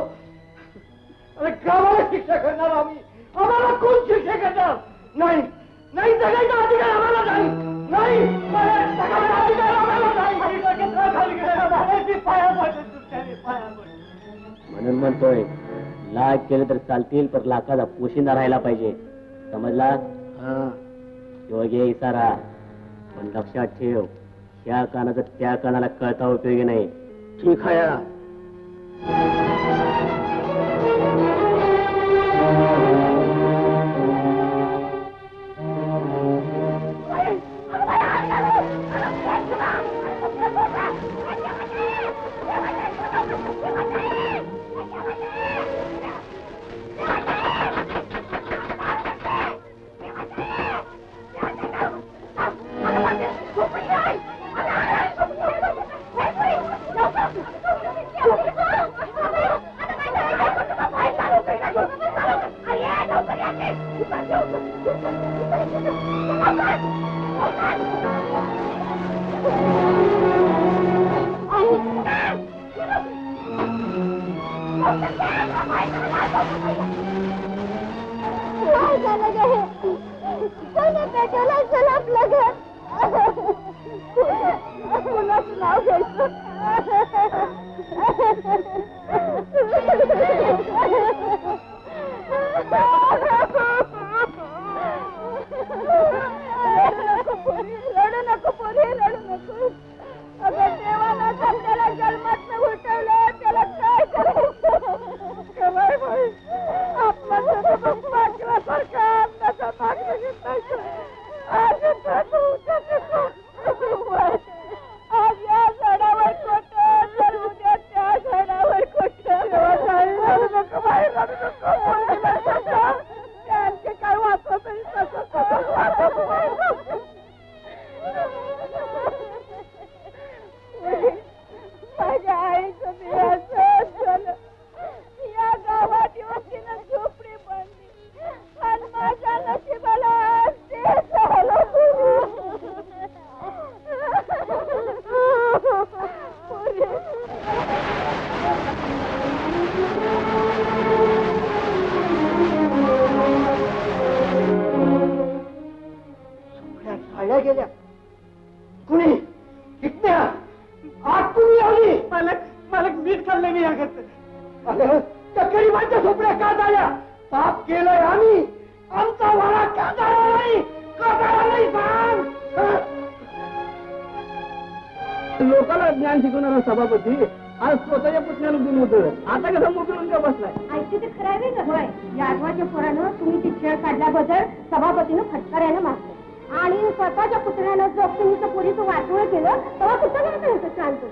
अरे गावाला शिक्षा करणार आम्ही, आम्हाला कोण शिक्षा करणार? नाही नाही, जगायचा अधिकार आम्हाला नाही. नाही, जगायचा अधिकार आम्हाला नाही. पाया पडतो तुमच्या पाया पडतो. म्हणून म्हणतोय लाख केलं तर चालतील, पण लाखाचा पोशिंदा राहायला पाहिजे. समजला? योग्य इशारा. पण लक्षात ठेव, त्या कानाचं त्या कानाला कळता उपयोगी नाही. ठीक आहे. गेल्या कुणी इथल्या आत कुणी आली? मालक मीठ खाल्लं मी यागत. त्या गरिबांच्या झोपड्या का झाल्या? पाप केलंय आम्ही, आमचा वाडा का झाला नाही? का झाला नाही सांग. लोकांना ज्ञान शिकवणारा सभापती आज स्वतःच्या पुतण्याला गुण होतं. आता कसं मोठून का बसलाय? ऐकते ते खरं आहे का? यादवाच्या पोरानं तुम्ही ती खेळ काढल्याबद्दल सभापतीनं फटकारायला मारलं आणि स्वतःच्या पुतण्यानं जर तुम्ही पोरीचं वाटोळ केलं तेव्हा कुठं गेलं चालतो.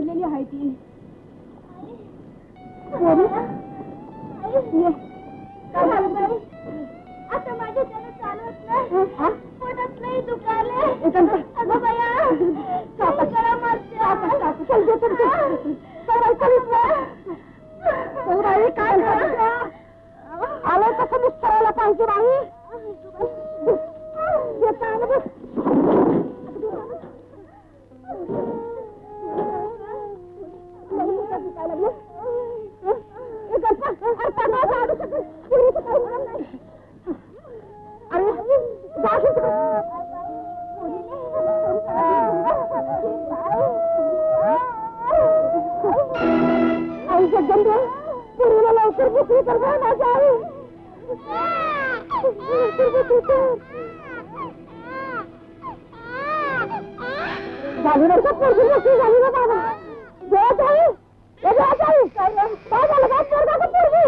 पडलेली आहे ती. आता माझ्या त्याला चालत नाही, पोटात नाही दुखायले. अगं बया, करा मरते. काय आलं कसं निष्ठरायला पाहिजे नाही. लवकर दुसरी कर माझ्या आई. झाली नाही का पोरगी मोठी झाली ना बाबा. काय झालं काय पोरगा का पोरगी.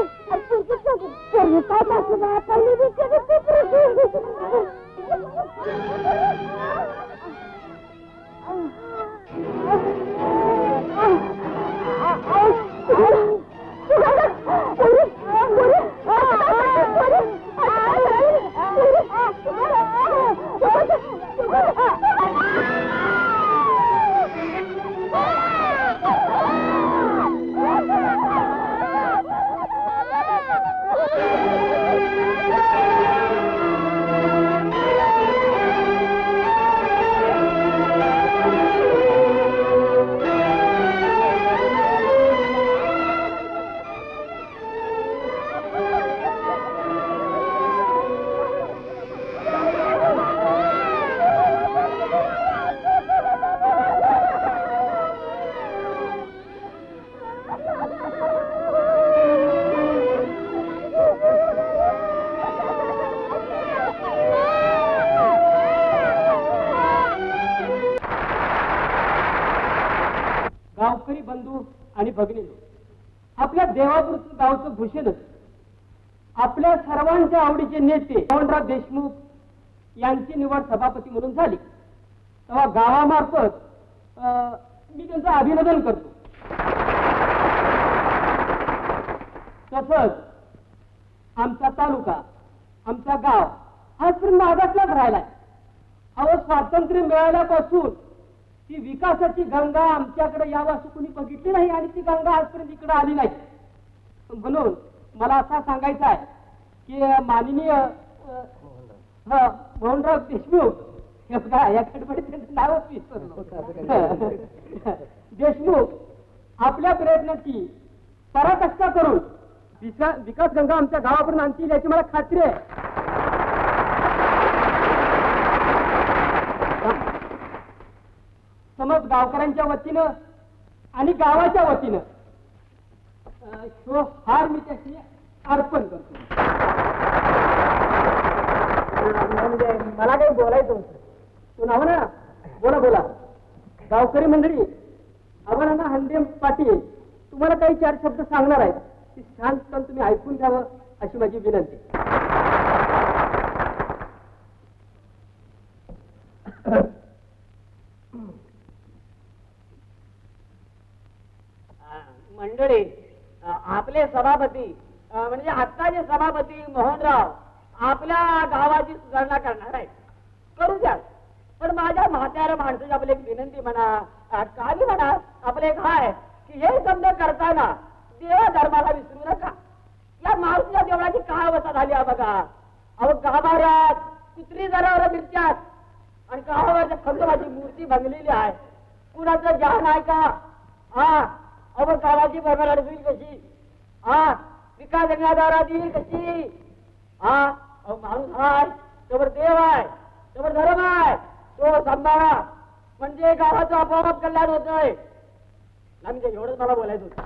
पोरगी काय टाकली बा पहिली गावकरी बंधू आणि भगिनी, आपल्या देवापूरचं गावचं भूषणच आपल्या सर्वांच्या आवडीचे नेते मोहनराव देशमुख यांची निवड सभापती म्हणून झाली. तेव्हा गावामार्फत मी त्यांचं अभिनंदन करतो. तसंच आमचा तालुका, आमचा गाव आजपर्यंत मागासलाच राहिलाय. अहो, स्वातंत्र्य मिळाल्यापासून ती विकासाची गंगा आमच्याकडे यावं असं कुणी बघितली नाही आणि ती गंगा आजपर्यंत इकडे आली नाही. म्हणून मला असं सांगायचं आहे की माननीय मोहनराव देशमुख हे बघा, या गडबडीत त्यांचं नावच विसरलो. देशमुख आपल्या प्रयत्नाची पराकाष्ठा करून विकास गंगा आमच्या गावापर्यंत आणतील याची मला खात्री आहे. समज गावकऱ्यांच्या वतीनं आणि गावाच्या वतीनं तो हार मी त्याची अर्पण करतो. मला काही बोलायचं होतं. तू नाव ना बोला बोला. गावकरी मंडळी, अमराना हंडे पाटील तुम्हाला काही 4 शब्द सांगणार आहेत. ती शांत तुम्ही ऐकून घ्यावं अशी माझी विनंती. मंडळी, आपले सभापती म्हणजे आत्ताचे सभापती मोहनराव आपल्या गावाची सुधारणा करणार आहेत. करू द्या, पण माझ्या म्हाताऱ्या माणसाची आपली एक विनंती म्हणा, काही म्हणा, आपले एक हाय की हे समजा करताना देवा धर्माला विसरू नका. या मारुतीच्या देवळाची काय अवस्था झाली आहे बघा. अहो, गाभाऱ्यात कुत्री जनावर मिरच्यात आणि गावाच्या खंडोबाची मूर्ती भंगलेली आहे. कुणाचं जान आहे का? हा, अहो, गावाची भरभराट होईल कशी? हा, विकास जंगलादारा देईल कशी? हा, अहो, माणूस हाय तोवर देव आहे, तोवर धर्म आहे, तो सांभाळा म्हणजे गावाचं आपोआप कल्याण होतंय. म्हणजे एवढंच मला बोलायचं होतं.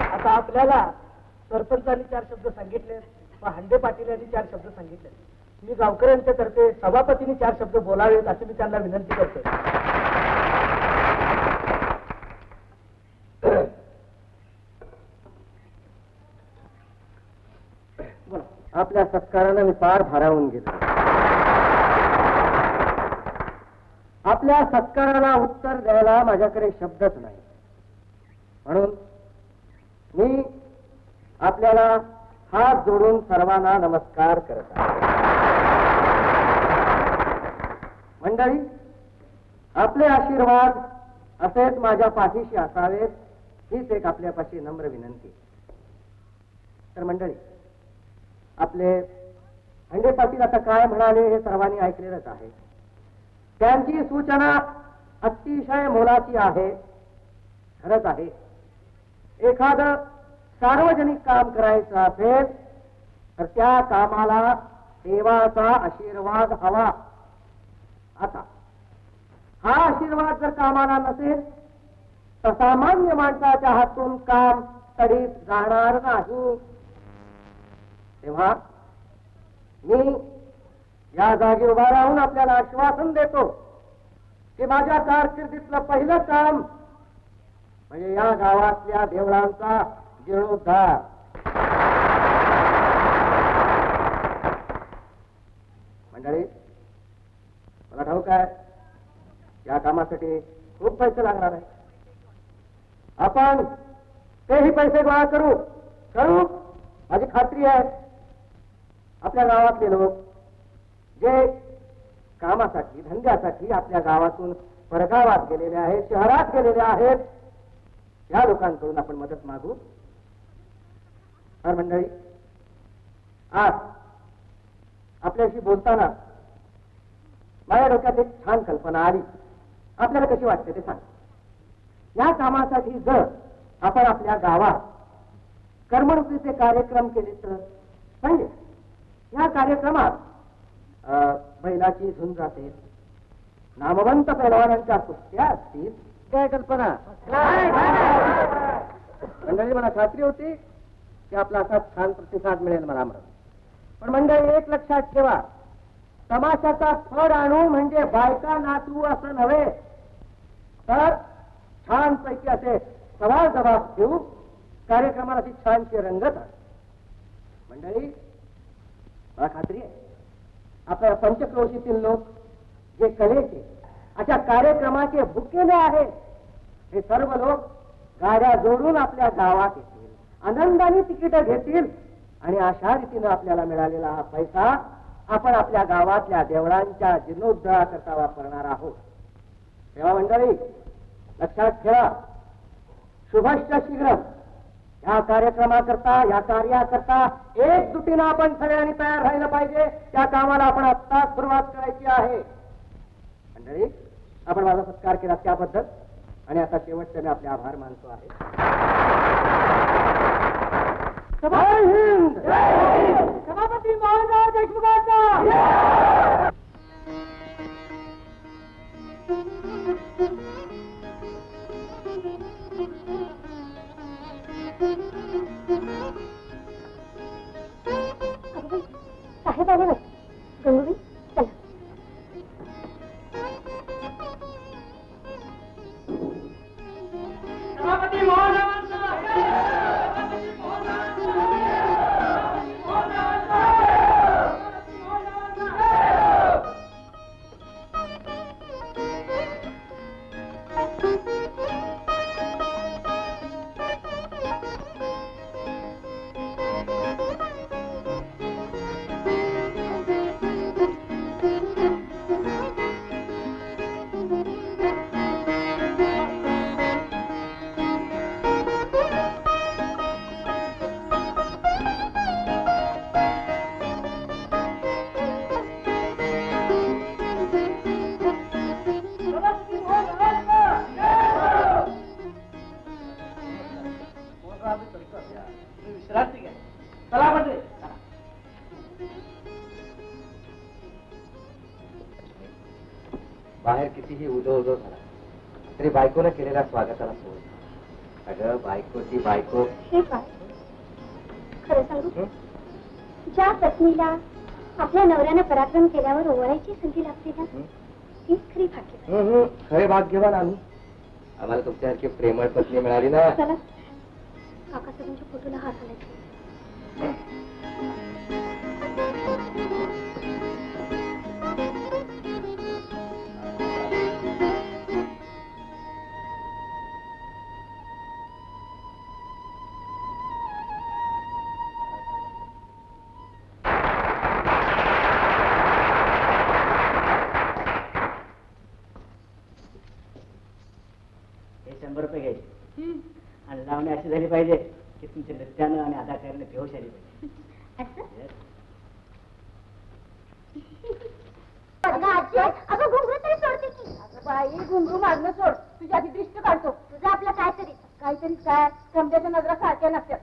आता आपल्याला सरपंचांनी 4 शब्द सांगितले, हंडे पाटील यांनी 4 शब्द सांगितले. मी गावकऱ्यांच्या तर्फे सभापतींनी 4 शब्द बोलावेत अशी मी त्यांना विनंती करतो. आपल्या सत्कारानं मी फार भारावून गेलो. आपल्या सत्काराला उत्तर द्यायला माझ्याकडे शब्दच नाही. म्हणून मी आपल्याला हात जोडून सर्वांना नमस्कार करत आहे. मंडळी, आपले आशीर्वाद असेच माझ्या पाठीशी असावेत हीच एक आपल्यापाशी नम्र विनंती. तर मंडळी, आपले हंडे पाटील आता काय म्हणाले हे सर्वांनी ऐकलेलंच आहे. त्यांची सूचना अतिशय मोलाची आहे. खरंच आहे, एखादं सार्वजनिक काम करायचं असेल तर त्या कामाला देवाचा आशीर्वाद हवा. आता हा आशीर्वाद जर कामाला नसेल तर सामान्य माणसाच्या हातून काम तडीत जाणार नाही. तेव्हा मी या जागी उभा राहून आपल्याला आश्वासन देतो की माझ्या कारकिर्दीतलं पहिलं काम म्हणजे या गावातल्या देवळांचा जीर्णोद्धार. मंडळी, मला ठाऊक आहे या कामासाठी खूप पैसे लागणार आहे. आपण तेही पैसे गोळा करू माझी खात्री आहे. आपल्या गावातले लोक जे कामासाठी धंद्यासाठी आपल्या गावातून परगावात गेलेले आहेत, शहरात गेलेले आहेत, या लोकांकडून आपण मदत मागू. तर मंडळी, आज आपल्याशी बोलताना माझ्या डोक्यात एक छान कल्पना आली. आपल्याला कशी वाटते ते सांग. या कामासाठी जर आपण आपल्या गावात करमणुकीचे कार्यक्रम केले तर म्हणजे या कार्यक्रमात बैलाची झुंज असेल, नामवंत पैलवानांच्या कुस्त्या असतील. काय कल्पना मंडळी, मला खात्री होती की आपला असा छान प्रतिसाद मिळेल मला. पण मंडळी, एक लक्षात ठेवा, तमाशाचा फड आणू म्हणजे बायका नाचवू असं नव्हे, तर छानपैकी असे सवाल जबाब देऊ कार्यक्रमाला अशी छानशी रंगत आहे. मंडळी, मला खात्री आहे आपल्या पंचक्रोशीतील लोक जे कलेचे अशा कार्यक्रमाचे भुकेले आहेत, हे सर्व लोक गाड्या जोडून आपल्या गावात येतील, आनंदाने तिकीट घेतील आणि अशा रीतीनं आपल्याला मिळालेला हा पैसा आपण आपल्या गावातल्या देवळांच्या जीर्णोद्धाराकरता वापरणार आहोत. तेव्हा मंडळी, लक्षात ठेवा, शुभश्च शीघ्र. या कार्यक्रमाकरता, या कार्याकरता एकजुटीनं आपण सगळ्यांनी तयार राहिलं पाहिजे. त्या कामाला आपण आत्ता सुरुवात करायची आहे. मंडळी, आपण माझा सत्कार केला त्याबद्दल आणि आता शेवटचे मी आपले आभार मानतो आहे. जय हिंद. सभापती मोहनराव देशमुखांचा. साहेब आले वाटतं. गंगूबाई, चला. सभापती मोहनरावांचा. बाहेर कितीही उजो उजो झाला तरी बायकोनं केलेल्या स्वागताला सोड. अगं बायको ती बायको. हे काय खरं सांगू, ज्या पत्नीला आपल्या नवऱ्यानं पराक्रम केल्यावर ओवाळायची संधी लागते ना, ती खरी भाग्यवान. खरे भाग्यवान आम्ही. आम्हाला तुमच्यासारखी प्रेमळ पत्नी मिळाली ना. चला काकासाहेबांच्या फोटोला हात घालायचा. अशी झाली पाहिजे की तुमच्या नृत्यानं आणि अदाकाराने बेहोश आली पाहिजे. अगं घुंगरू तरी सोडते की. बाई घुंगरू मागणं सोड, तुझी आधी दृष्ट काढतो. तुझं आपलं काहीतरी काहीतरी काय समजाच्या नजरा सारख्या नसतात.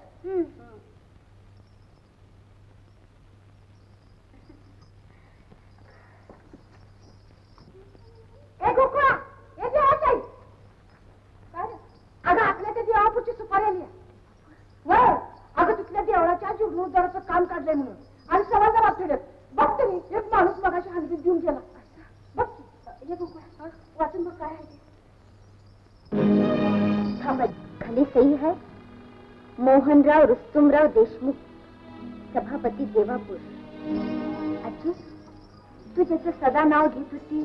ए गोकुळा, ए देवाची आई. अगं आपल्या त्या देवापुरची सुपारी आली आहे. वर अगं तिथल्या देवळाच्या जीर्णोद्धाराचं काम काढलंय म्हणून आणि सवाल वाचलेत. बघते मी एक माणूस मगाशी हलगीत देऊन गेला. बघ ये गोकुळा, वाचून बघ काय आहे ते. खाली सही है मोहनराव रुस्तुमराव देशमुख, सभापती देवापूर. अच्छा, तू ज्याचं सदा नाव घेत होती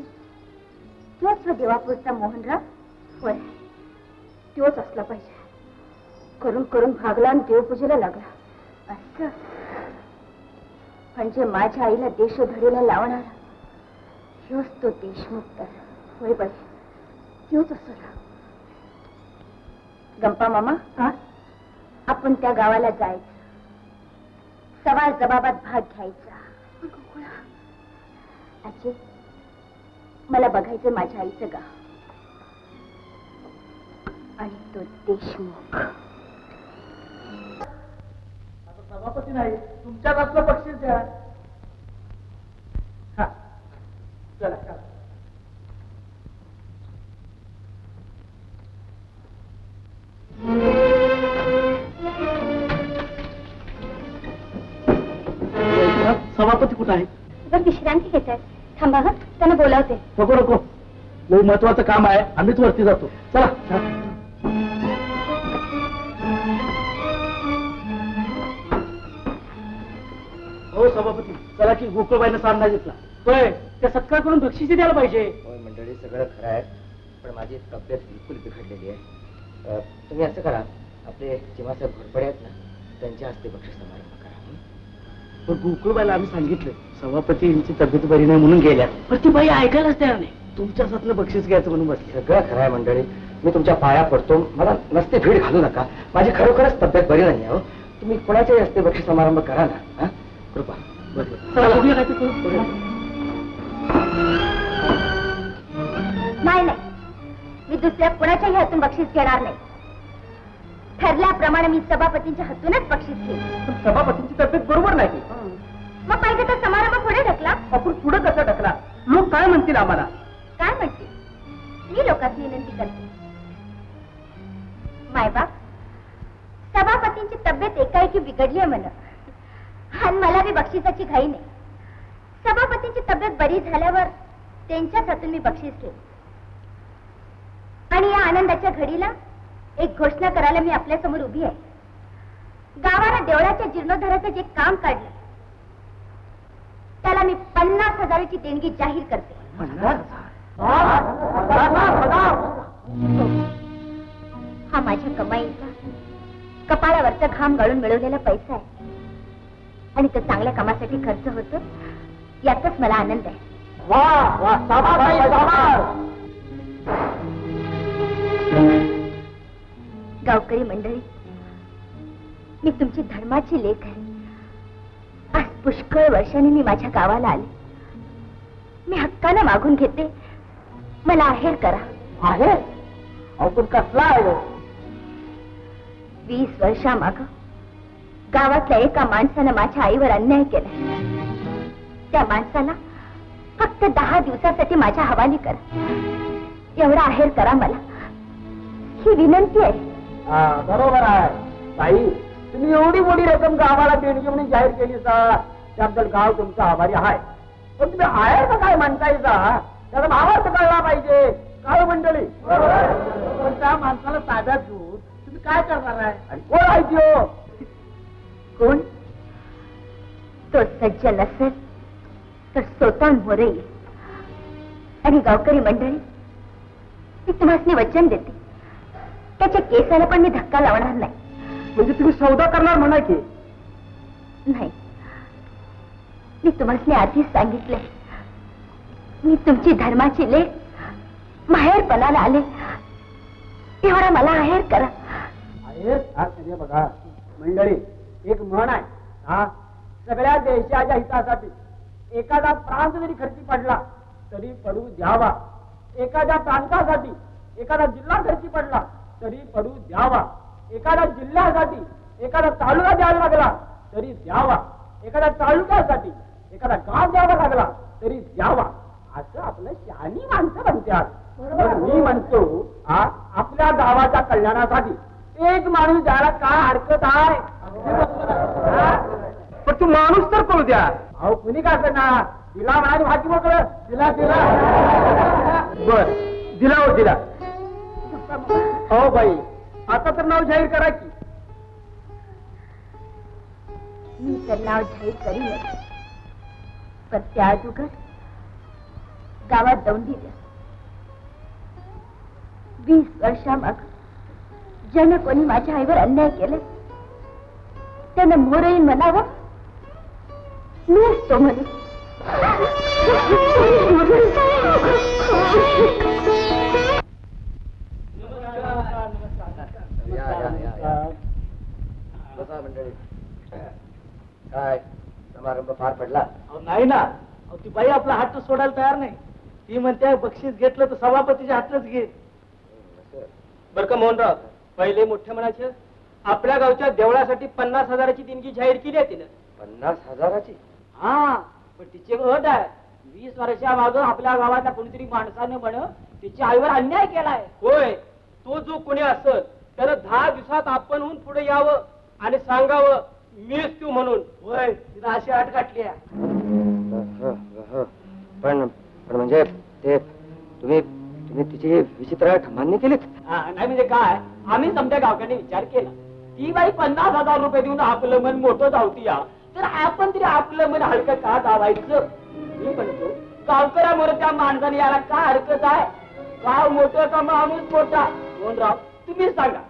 तोच तो देवापूरचा मोहनराव? होय, तोच असला पाहिजे. करून करून भागला आणि देवपूजेला लागला. असं म्हणजे माझ्या आईला देशोधडीला लावणारा ह्योच तो देशमुख तर. होय बाई, तोच असला. गंपा मामा, आपण त्या गावाला जायचं, सवाल जबाबात भाग घ्यायचा. आजी, मला बघायचं माझ्या आईचं गाव आणि तो देशमुख. आता सभापती नाही, तुमच्यात आपलं बक्षीस द्या. हा चला चला. सभापती कुठं आहे? जर विश्रांती घेत आहेत. थांबा हं, त्यांना बोलावते. नको नको, लई महत्वाचं काम आहे, आम्हीच वरती जातो. चला. हो सभापती, चला की गोकुळबाईनं सामना घेतला. होय, त्या सत्कार करून बक्षिसी द्यायला पाहिजे. होय मंडळी, सगळं खरं आहे, पण माझी तब्येत बिलकुल बिघडलेली आहे. तुम्ही असं करा, आपले चिमासाहेब घोरपडे आहेत ना, त्यांच्या हस्ते बक्षीस समारंभ करा. पण गोकुळबाईला आम्ही सांगितलं सभापतींची तब्येत बरी नाही म्हणून गेल्या, पण ती बाई ऐकायलाच तयार नाही. तुमच्या हातनं बक्षीस घ्यायचं म्हणून बसली. सगळं खरं आहे मंडळी, मी तुमच्या पाया पडतो, मला नसते भीड घालू नका. माझी खरोखरच तब्येत बरी नाही आहे. तुम्ही कोणाच्याही हस्ते बक्षीस समारंभ करा ना. कृपा. नाही नाही, मी दुसऱ्या कुणाच्याही हातून बक्षीस घेणार नाही. ठरल्याप्रमाणे मी सभापतींच्या हातूनच बक्षीस घेईन. सभापतींची तब्येत बरोबर नाही. मग पाहिजे तर समारंभ पुढे ढकला. आपण पुढे कसं ढकला? लोक काय म्हणतील आम्हाला? काय म्हणतील? मी लोकांची विनंती करते. मायबाप, सभापतींची तब्येत एकाएकी बिघडली आहे म्हणा, आणि मला बी बक्षिसाची घाई नाही. सभापतींची तब्येत बरी झाल्यावर त्यांच्याच हातून मी बक्षीस घेईन. आणि या आनंदाच्या घडीला एक घोषणा करायला मी आपल्या समोर उभी आहे. गावाला देवळाच्या जीर्णोद्धाराचं जे काम काढलं त्याला मी 50,000ची देणगी जाहीर करते. हा माझ्या कमाईचा, कपाळावरचा घाम गाळून मिळवलेला पैसा आहे आणि तो चांगल्या कामासाठी खर्च होतो, यातच मला आनंद आहे. गावकरी मंडळी, मी तुमची धर्माची लेक आहे. आज पुष्कळ वर्षांनी मी माझ्या गावाला आले. मी हक्कानं मागून घेते, मला आहेर करा. आहे? पण कसला आहे? 20 वर्षामागं गावातल्या एका माणसानं माझ्या आईवर अन्याय केला. त्या माणसाला फक्त 10 दिवसासाठी माझ्या हवाली करा. एवढा आहेर करा मला, ही विनंती आहे. बरोबर आहे ताई, तुम्ही एवढी मोठी रक्कम गावाला देणगी म्हणून जाहीर केली त्याबद्दल गाव तुमचा आभारी आहे. पण तुम्ही आहेर का काय म्हणतायचा, त्याचा भावार्थ कळला पाहिजे. काय मंडळी, पण त्या माणसाला ताब्यात घेऊन तुम्ही काय करणार आहे? आणि कोण आहे तो? कोण? तो सज्जन असेल तर स्वतः मोरे येईल. आणि गावकरी मंडळी, मी तुम्हाला वचन देते, त्याच्या केसाला पण मी धक्का लावणार नाही. म्हणजे तुम्ही सौदा करणार म्हणा की? नाही, मी तुम्हाला आधीच सांगितले, मी तुमची धर्माची लेक माहेरपणाला आले. एवढा मला आहेर करा. हे बघा मंडळी, एक म्हण आहे हा, सगळ्या देशाच्या हितासाठी एखादा प्रांत जरी खर्ची पडला तरी पडू द्यावा, एखाद्या प्रांतासाठी एखादा जिल्हा खर्ची पडला तरी पडू द्यावा, एखाद्या जिल्ह्यासाठी एखादा तालुका द्यावा लागला तरी द्यावा, एखाद्या तालुक्यासाठी एखादा गाव द्यावा लागला तरी द्यावा, असं आपलं शहाणी माणसं म्हणतात. मी म्हणतो आपल्या गावाच्या कल्याणासाठी एक माणूस द्यायला काय हरकत आहे? पण तू माणूस तर करू द्या. अहो कुणी काय करणार? तिला म्हणाली भाजी मोकळं दिला दिला बर दिला हो दिला. हो बाई, आता तर नाव जाहीर करा की. मी तर नाव जाहीर करीन, पण त्या अगोदर गावात दौंडी द्या. 20 वर्षामाग ज्यानं कोणी माझ्या आईवर अन्याय केले त्यानं मोरही म्हणावं, मीच तो म्हणून. बसा मंडळी. काय समारंभ पार पडला? नाही ना, ती बाई आपला हात सोडायला तयार नाही. ती म्हणते बक्षीस घेतलं तर सभापतीच्या हातच घे. बर का मोहनराव, पहिले मोठे म्हणायचे आपल्या गावच्या देवळासाठी 50,000ची देणगी जाहीर केली आहे तिनं. 50,000ची? हा, पण तिची अट आहे 20 वर्षामागं आपल्या गावातल्या कोणीतरी माणसाने म्हण तिच्या आईवर अन्याय केलाय. होय, तो जो कोणी असल त्यानं 10 दिवसात आपणहून पुढे यावं आणि सांगावं मीच तू म्हणून. होय, तिनं अशी अट गाठली आहे. पण म्हणजे ते तुम्ही तिची विचित्र अट मान्य केलीत? नाही म्हणजे काय, आम्ही समजा गावकऱ्यांनी विचार केला ती बाई 50,000 रुपये देऊन आपलं मन मोठं धावती या, तर आपण तरी आपलं मन हलकं का धावायचं? मी म्हणतो गावकऱ्यामुळे त्या माणसाने याला काय हरकत आहे? गाव मोठं का माणूस मोठा? मोहनराव तुम्ही सांगा.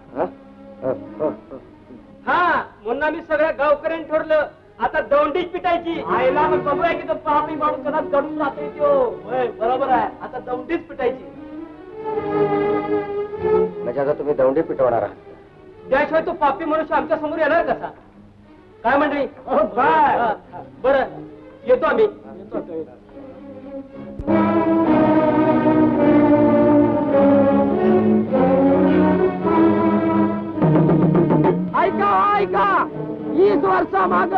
हा, म्हणून आम्ही सगळ्या गावकऱ्यांनी ठरलं आता दौंडीच पिटायची. आईला मग बघूया की तो पापी माणूस कसा दडून राहतोय तो. बरोबर आहे, आता दौंडीच पिटायची. म्हणजे आता तुम्ही दौंडी पिटवणार आहात? त्याशिवाय तो पापी मनुष्य आमच्या समोर येणार कसा? काय मंडळी? बरं येतो आम्ही. ऐका ऐका, 20 वर्षामाग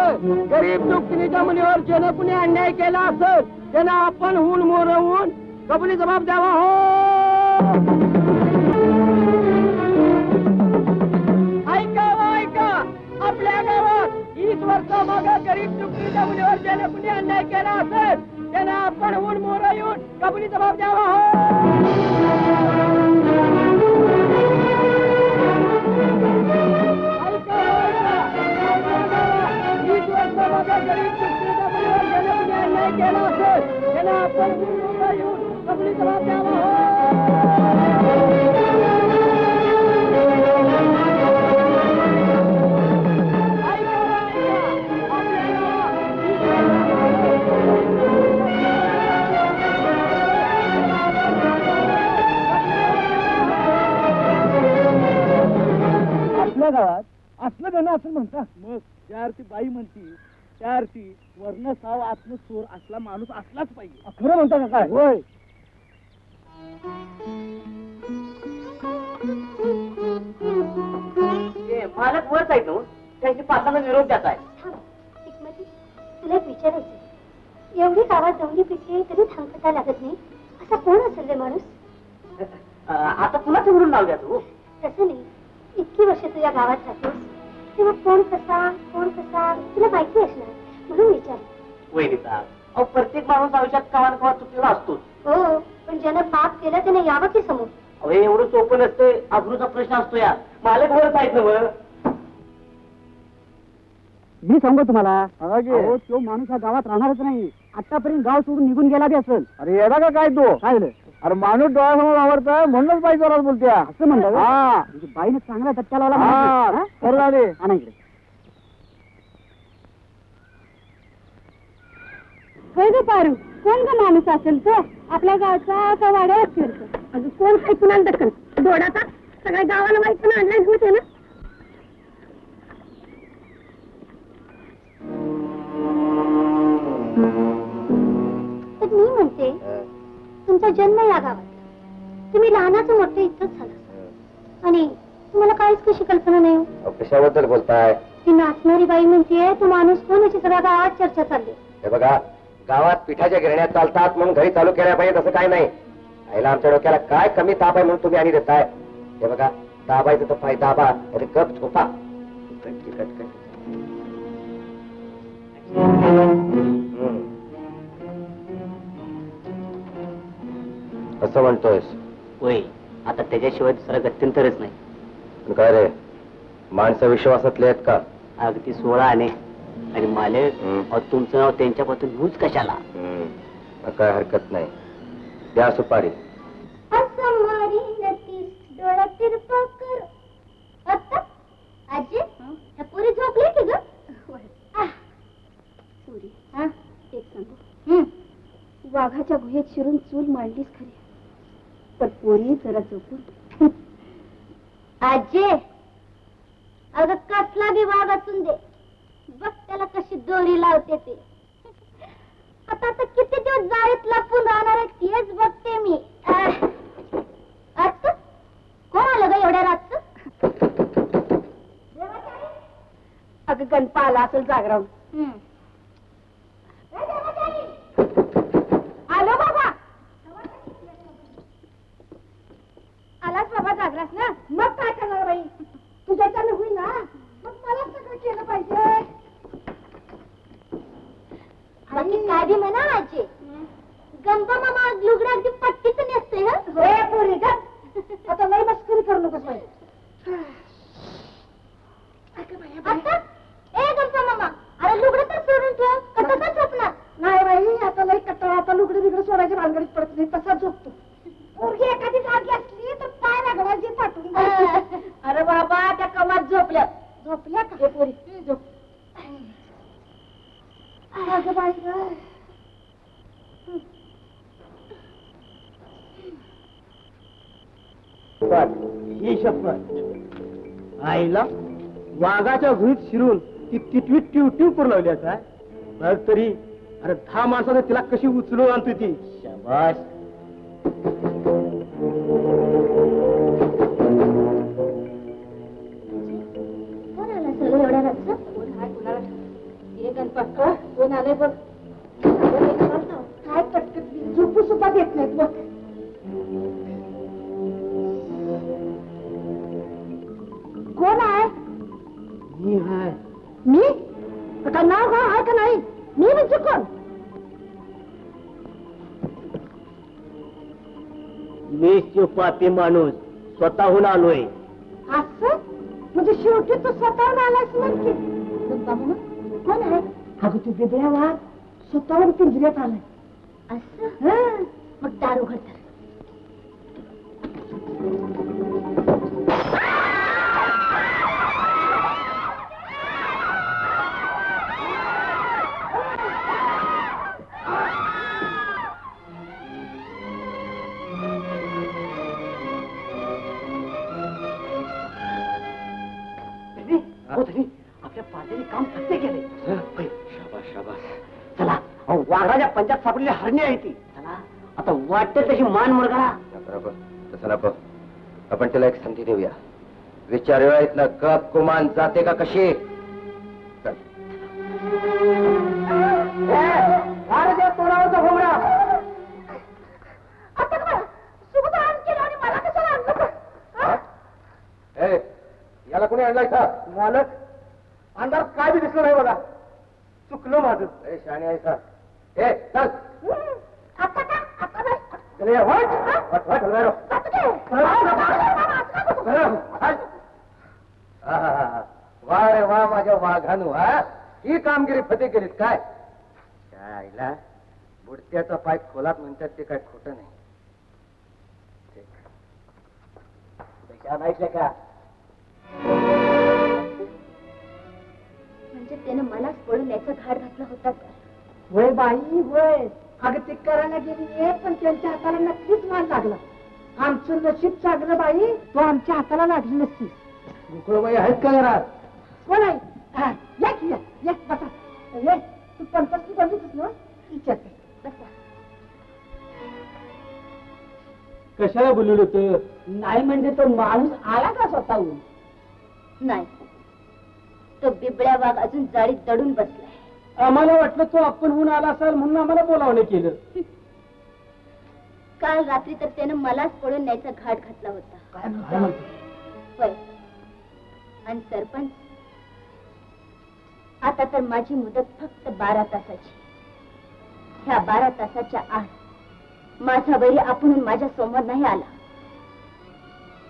गरीब दुःखिनीच्या मुलीवर ज्यानं कुणी अन्याय केला असेल त्यानं आपण हून मोरवून कबुली जबाब द्यावा. हो, ऐका ऐका, आपल्या गावात 20 वर्षामाग गरीब दुःखिनीच्या मुलीवर ज्यानं कुणी अन्याय केला असेल त्यानं आपण हून मोर येऊन कबुली जबाब द्यावा. केला असेल त्याला आपण येऊन कबुली जबाब द्यावा. आपल्या गावात असलं गाणं असं म्हणतात. मग त्या अर्थी बाई म्हणती, त्या अर्थी वर्ण साव आत्म चोर असला माणूस असलाच पाहिजे. खरं म्हणता का काय? होय. मालक वरच आहेत ना, त्यांची पात्रांना विरोध द्यायचा आहे. तुला एक विचारायचं, एवढी गावात दौंडी पिटली तरी थांबता लागत नाही असा कोण असेल रे माणूस? आता पुन्हा चुरून नाव द्या तू. तसं नाही, इतकी वर्ष तुझ्या गावात राहतोस तेव्हा कोण कसा तुला माहिती असणार म्हणून विचार. वैरिता, अहो प्रत्येक माणूस आयुष्यात कवा ना कवा चुकलेला असतोच. हो, पण ज्यानं पाप केलं त्याने यावं की समोर? अहो हे एवढं सोपं नसतं, अब्रूचा प्रश्न असतो या. मालक वरच आहेत ना. वर मी सांगू तुम्हाला, तो माणूस हा गावात राहणारच नाही. आतापर्यंत गाव सोडून निघून गेला बी असेल. अरे येडा का काय तो? काय झालं? अरे माणूस डोळ्यासमोर आवडतोय म्हणूनच बाई जोरात बोलते. असं म्हणलं? हा, बाईने चांगला धक्का लावला. खरं झाले. आणा इकडे. होय ग पारू, कोण ग माणूस असेल तो? आपल्या गावचा का वाड्या असेल? अजून कोण काही कुणाला दखल? दोडाचा सगळ्या गावाला माहिती पण आणलायच होते ना. तुमचा जन्म या गावात, तुम्ही लहानाचं मोठं इथंच झालं आणि तुम्हाला काहीच कशी कल्पना नाही हो. कशाबद्दल बोलताय? ती नाचणारी बाई म्हणतीये तो माणूस कोण याची सगळ्या गावात चर्चा चालली. हे बघा, गावात पिठाच्या गिरण्या चालतात म्हणून घरी चालू केल्या पाहिजे असं काय नाही. आईला आमच्या डोक्याला काय कमी ताप आहे म्हणून तुम्ही आणि देताय. हे बघा, दाबायचं तर पाय दाबा, अरे गप झोपा. असं म्हणतोयस? होय, आता त्याच्याशिवाय दुसरा गत्यंतरच नाही. काय रे, माणसं विश्वासातले आहेत का? अगदी 16 आणे आणि मालक तुमचं नाव त्यांच्यापासून यूज कशाला? काय हरकत नाही, द्या सुपारी. डोळा तिरपा कर. आता आजी ह्या पुरी झोपली की ग? सूरी, एक सांगू, वाघाच्या गुहेत शिरून चूल मांडलीस खरी, पण पोरी जरा झोपून. आजी अगं कसला बी वाघ असून दे, बघ त्याला कशी दोरी लावते ते. आता किती दिवस जाळीत लपून राहणार आहे तेच बघते मी. आता कोण आलं ग एवढ्या रातचं? अगं गणपा आला असेल जागरावून. आलो बाबा. आलास बाबा जागरास ना? मग काय करणार बाई, तुझ्याच्यानं होईल ना, मग मला सगळं केलं पाहिजे. बाकी काय बी म्हणा आजी, गंपा मामा लुगडं अगदी पट्टीच नेसते. होय पोरी का, आता लई मस्करी करू नकोस बाई. आता ए गंपा मामा, अरे लुगडं तर सोडून ठेव, कसं झोपणार? नाही बाई, आता लई कटाळा, आता लुगडं बिगडं सोडायच्या भानगडीत पडत नाही, तसा झोपतो. पोरगी एखादी जागी असली तर पाय लागवायची पाठवून द्यायची. अरे बाबा, त्या कमात झोपल्या. झोपल्या का पोरी? झोप. अगं बाई गं. ही शपथ आईला वाघाच्या घुईत शिरून ती टिटवीत टिव करू लावली काय बघ तरी. अरे 10 माणसाने तिला कशी उचलून आणतोय ती. शाबास. कोण आलं सगळं एवढ्या रातचं? कोण हाय कोणाला? ये गणपत, कोण आलंय बघ. काय कटकट झोपू सुद्धा देत नाहीत बघ. कोण आहे? मी हाय. मी? का नाव गाव आहे का नाही? मी म्हणजे कोण? मी शिवपाती माणूस स्वतःहून आलोय. असं म्हणजे शेवटी तू स्वतःहून आलास म्हणजे. बाबा कोण आहे? अगं तू बिबळ्या वाघ स्वतःहून पिंजऱ्यात आलाय. असं? मग दार उघडतात. आपल्या पार्टीने काम सत्य केले. शाबास शाबास. चला, वाघाच्या पंचात सापडलेली हरणी आहे ती. चला आता वाटते तशी मान मुरगाळा. बरोबर, तसं नको. आपण तिला एक संधी देऊया. विचारूया इथनं कप कुमान जाते का कशी. तोडावचा घोमडा. याला कोणी आणलाय का? मालक, अंधारात काय बी दिसलं नाही बघा. चुकलं माझं. शाणी आहे का? ए चल. आता का? आता नाही. चल ये, वट. वट, वट, हलवायरो. वा रे वा माझ्या वाघानू. हा, ही कामगिरी फते केलीत काय? आईला बुडत्याचा पाय खोलात म्हणतात ते काय खोटं नाही. ऐकलं का? म्हणजे त्यानं मलाच पळून याचा घाट घातला होता का? होय बाई होय. अगं ते करायला गेली पण त्यांच्या हाताला नक्कीच मान लागला. आमचं नशीब चांगलं बाई, तो आमच्या हाताला लागली नसती. गोकुळबाई आहेत का घरात? कोण आहे? या की या बसा. ये तू पंचायती बघितलीस ना? विचारते बसा. कशाला बोलवलं होतं? नाही म्हणजे तो माणूस आला का स्वतःहून? नाही, तो बिबड्या वाघ अजून जाळीत दडून बसलाय. आम्हाला वाटलं तो आपण होऊन आला असाल म्हणून आम्हाला बोलावणं केलं. काल रात्री तर त्यानं मलाच पळून न्यायचा घाट घातला होता. होय. आणि सरपंच, आता तर माझी मुदत फक्त 12 तासाची. ह्या 12 तासाच्या आत माझा वैरी आपण माझ्या समोर नाही आला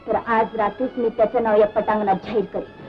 तर आज रात्रीच मी त्याचं नाव या पटांगणात जाहीर करेन.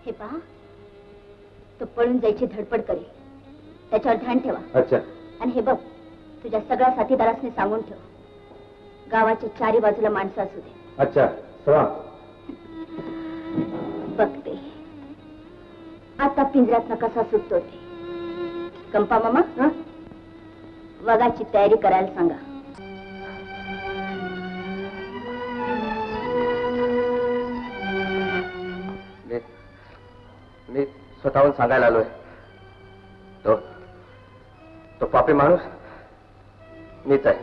हे पहा, तो पळून जायची धडपड करेल, त्याच्यावर ध्यान ठेवा. अच्छा. आणि हे बघ, तुझ्या सगळ्या साथीदारांनी सांगून ठेव, गावाच्या चारी बाजूला माणसं असू दे. अच्छा. सवा बघते आता पिंजऱ्यातनं कसा सुटतो ते. कंपा मामा, वाघाची तयारी करायला सांगा. मी स्वतःहून सांगायला आलोय, तो पापी माणूस मीच आहे.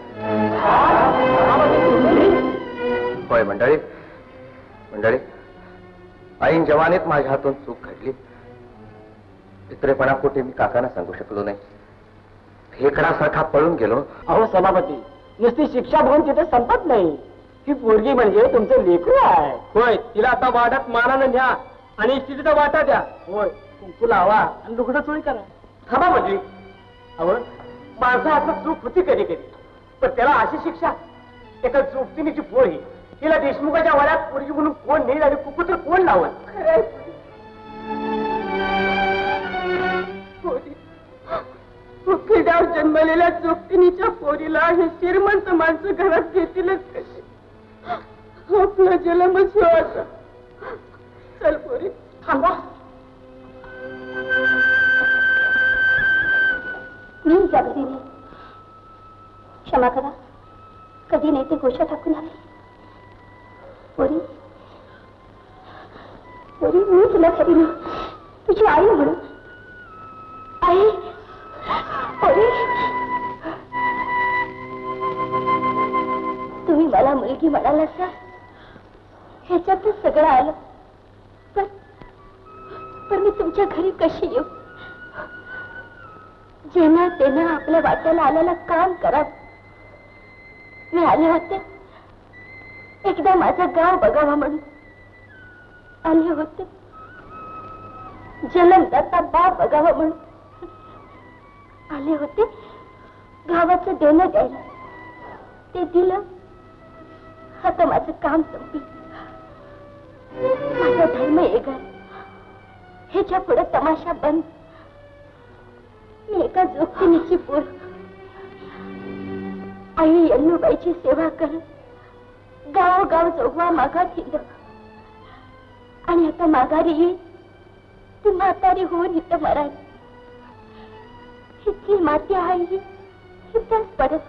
होय मंडळी, ऐन जवानीत माझ्या हातून चूक घडली. पित्रेपणापोटी मी काकांना सांगू शकलो नाही. खेकडासारखा पळून गेलो. अहो सभापती, नुसती शिक्षा भरून तिथे संपत नाही. ही पोरगी म्हणजे तुमचं लेकरू आहे. होय, तिला आता वाड्यात मानानं न्या आणि तिचा वाटा द्या. होय, कुंकू लावा आणि लुगडं चोळी करा. थांबा म्हणजे अहो, माझा हातनं चूक होती कधी कधी, पण त्याला अशी शिक्षा, एका जोगतिनीची पोर ही, तिला देशमुखाच्या वयात पोरगी म्हणून कोण नेईल आणि कुकुत्र कोण लावल? उकिरड्यावर जन्मलेल्या जोगतिनीच्या पोरीला हे श्रीमंत माणसं घरात घेतीलच कसे? आपला जन्मच हो असा. चल पोरी. थांबा. मी जगदीने क्षमा करा, कधी नाही ते गोष्ट टाकून आले. पोरी पोरी, मी तुला खरी नाही, तुझी आई म्हणून. आई पोरी, तुम्ही मला मुलगी म्हणाला का? ह्याच्यातच सगळं आलं. पण मी तुमच्या घरी कशी येऊ? जेना तेना आपल्या वाट्याला आलेला काम करा. मी आले होते एकदा माझं गाव बघावं म्हणून आले होते, जन्मदाता बाप बघावं म्हणून आले होते, गावाचं देणं द्यायला. ते दिलं. आता माझं काम संपलं. माझा धर्म एगार, ह्याच्या पुढे तमाशा बंद. मी एका जोगतिनीची पोर, आई यल्लूबाईची सेवा करत गावोगाव जोगवा मागात हिंड. आणि आता माघारी येईल ती म्हातारी होऊन इथं मरायला. इथली माती आहे ही इथंच परत.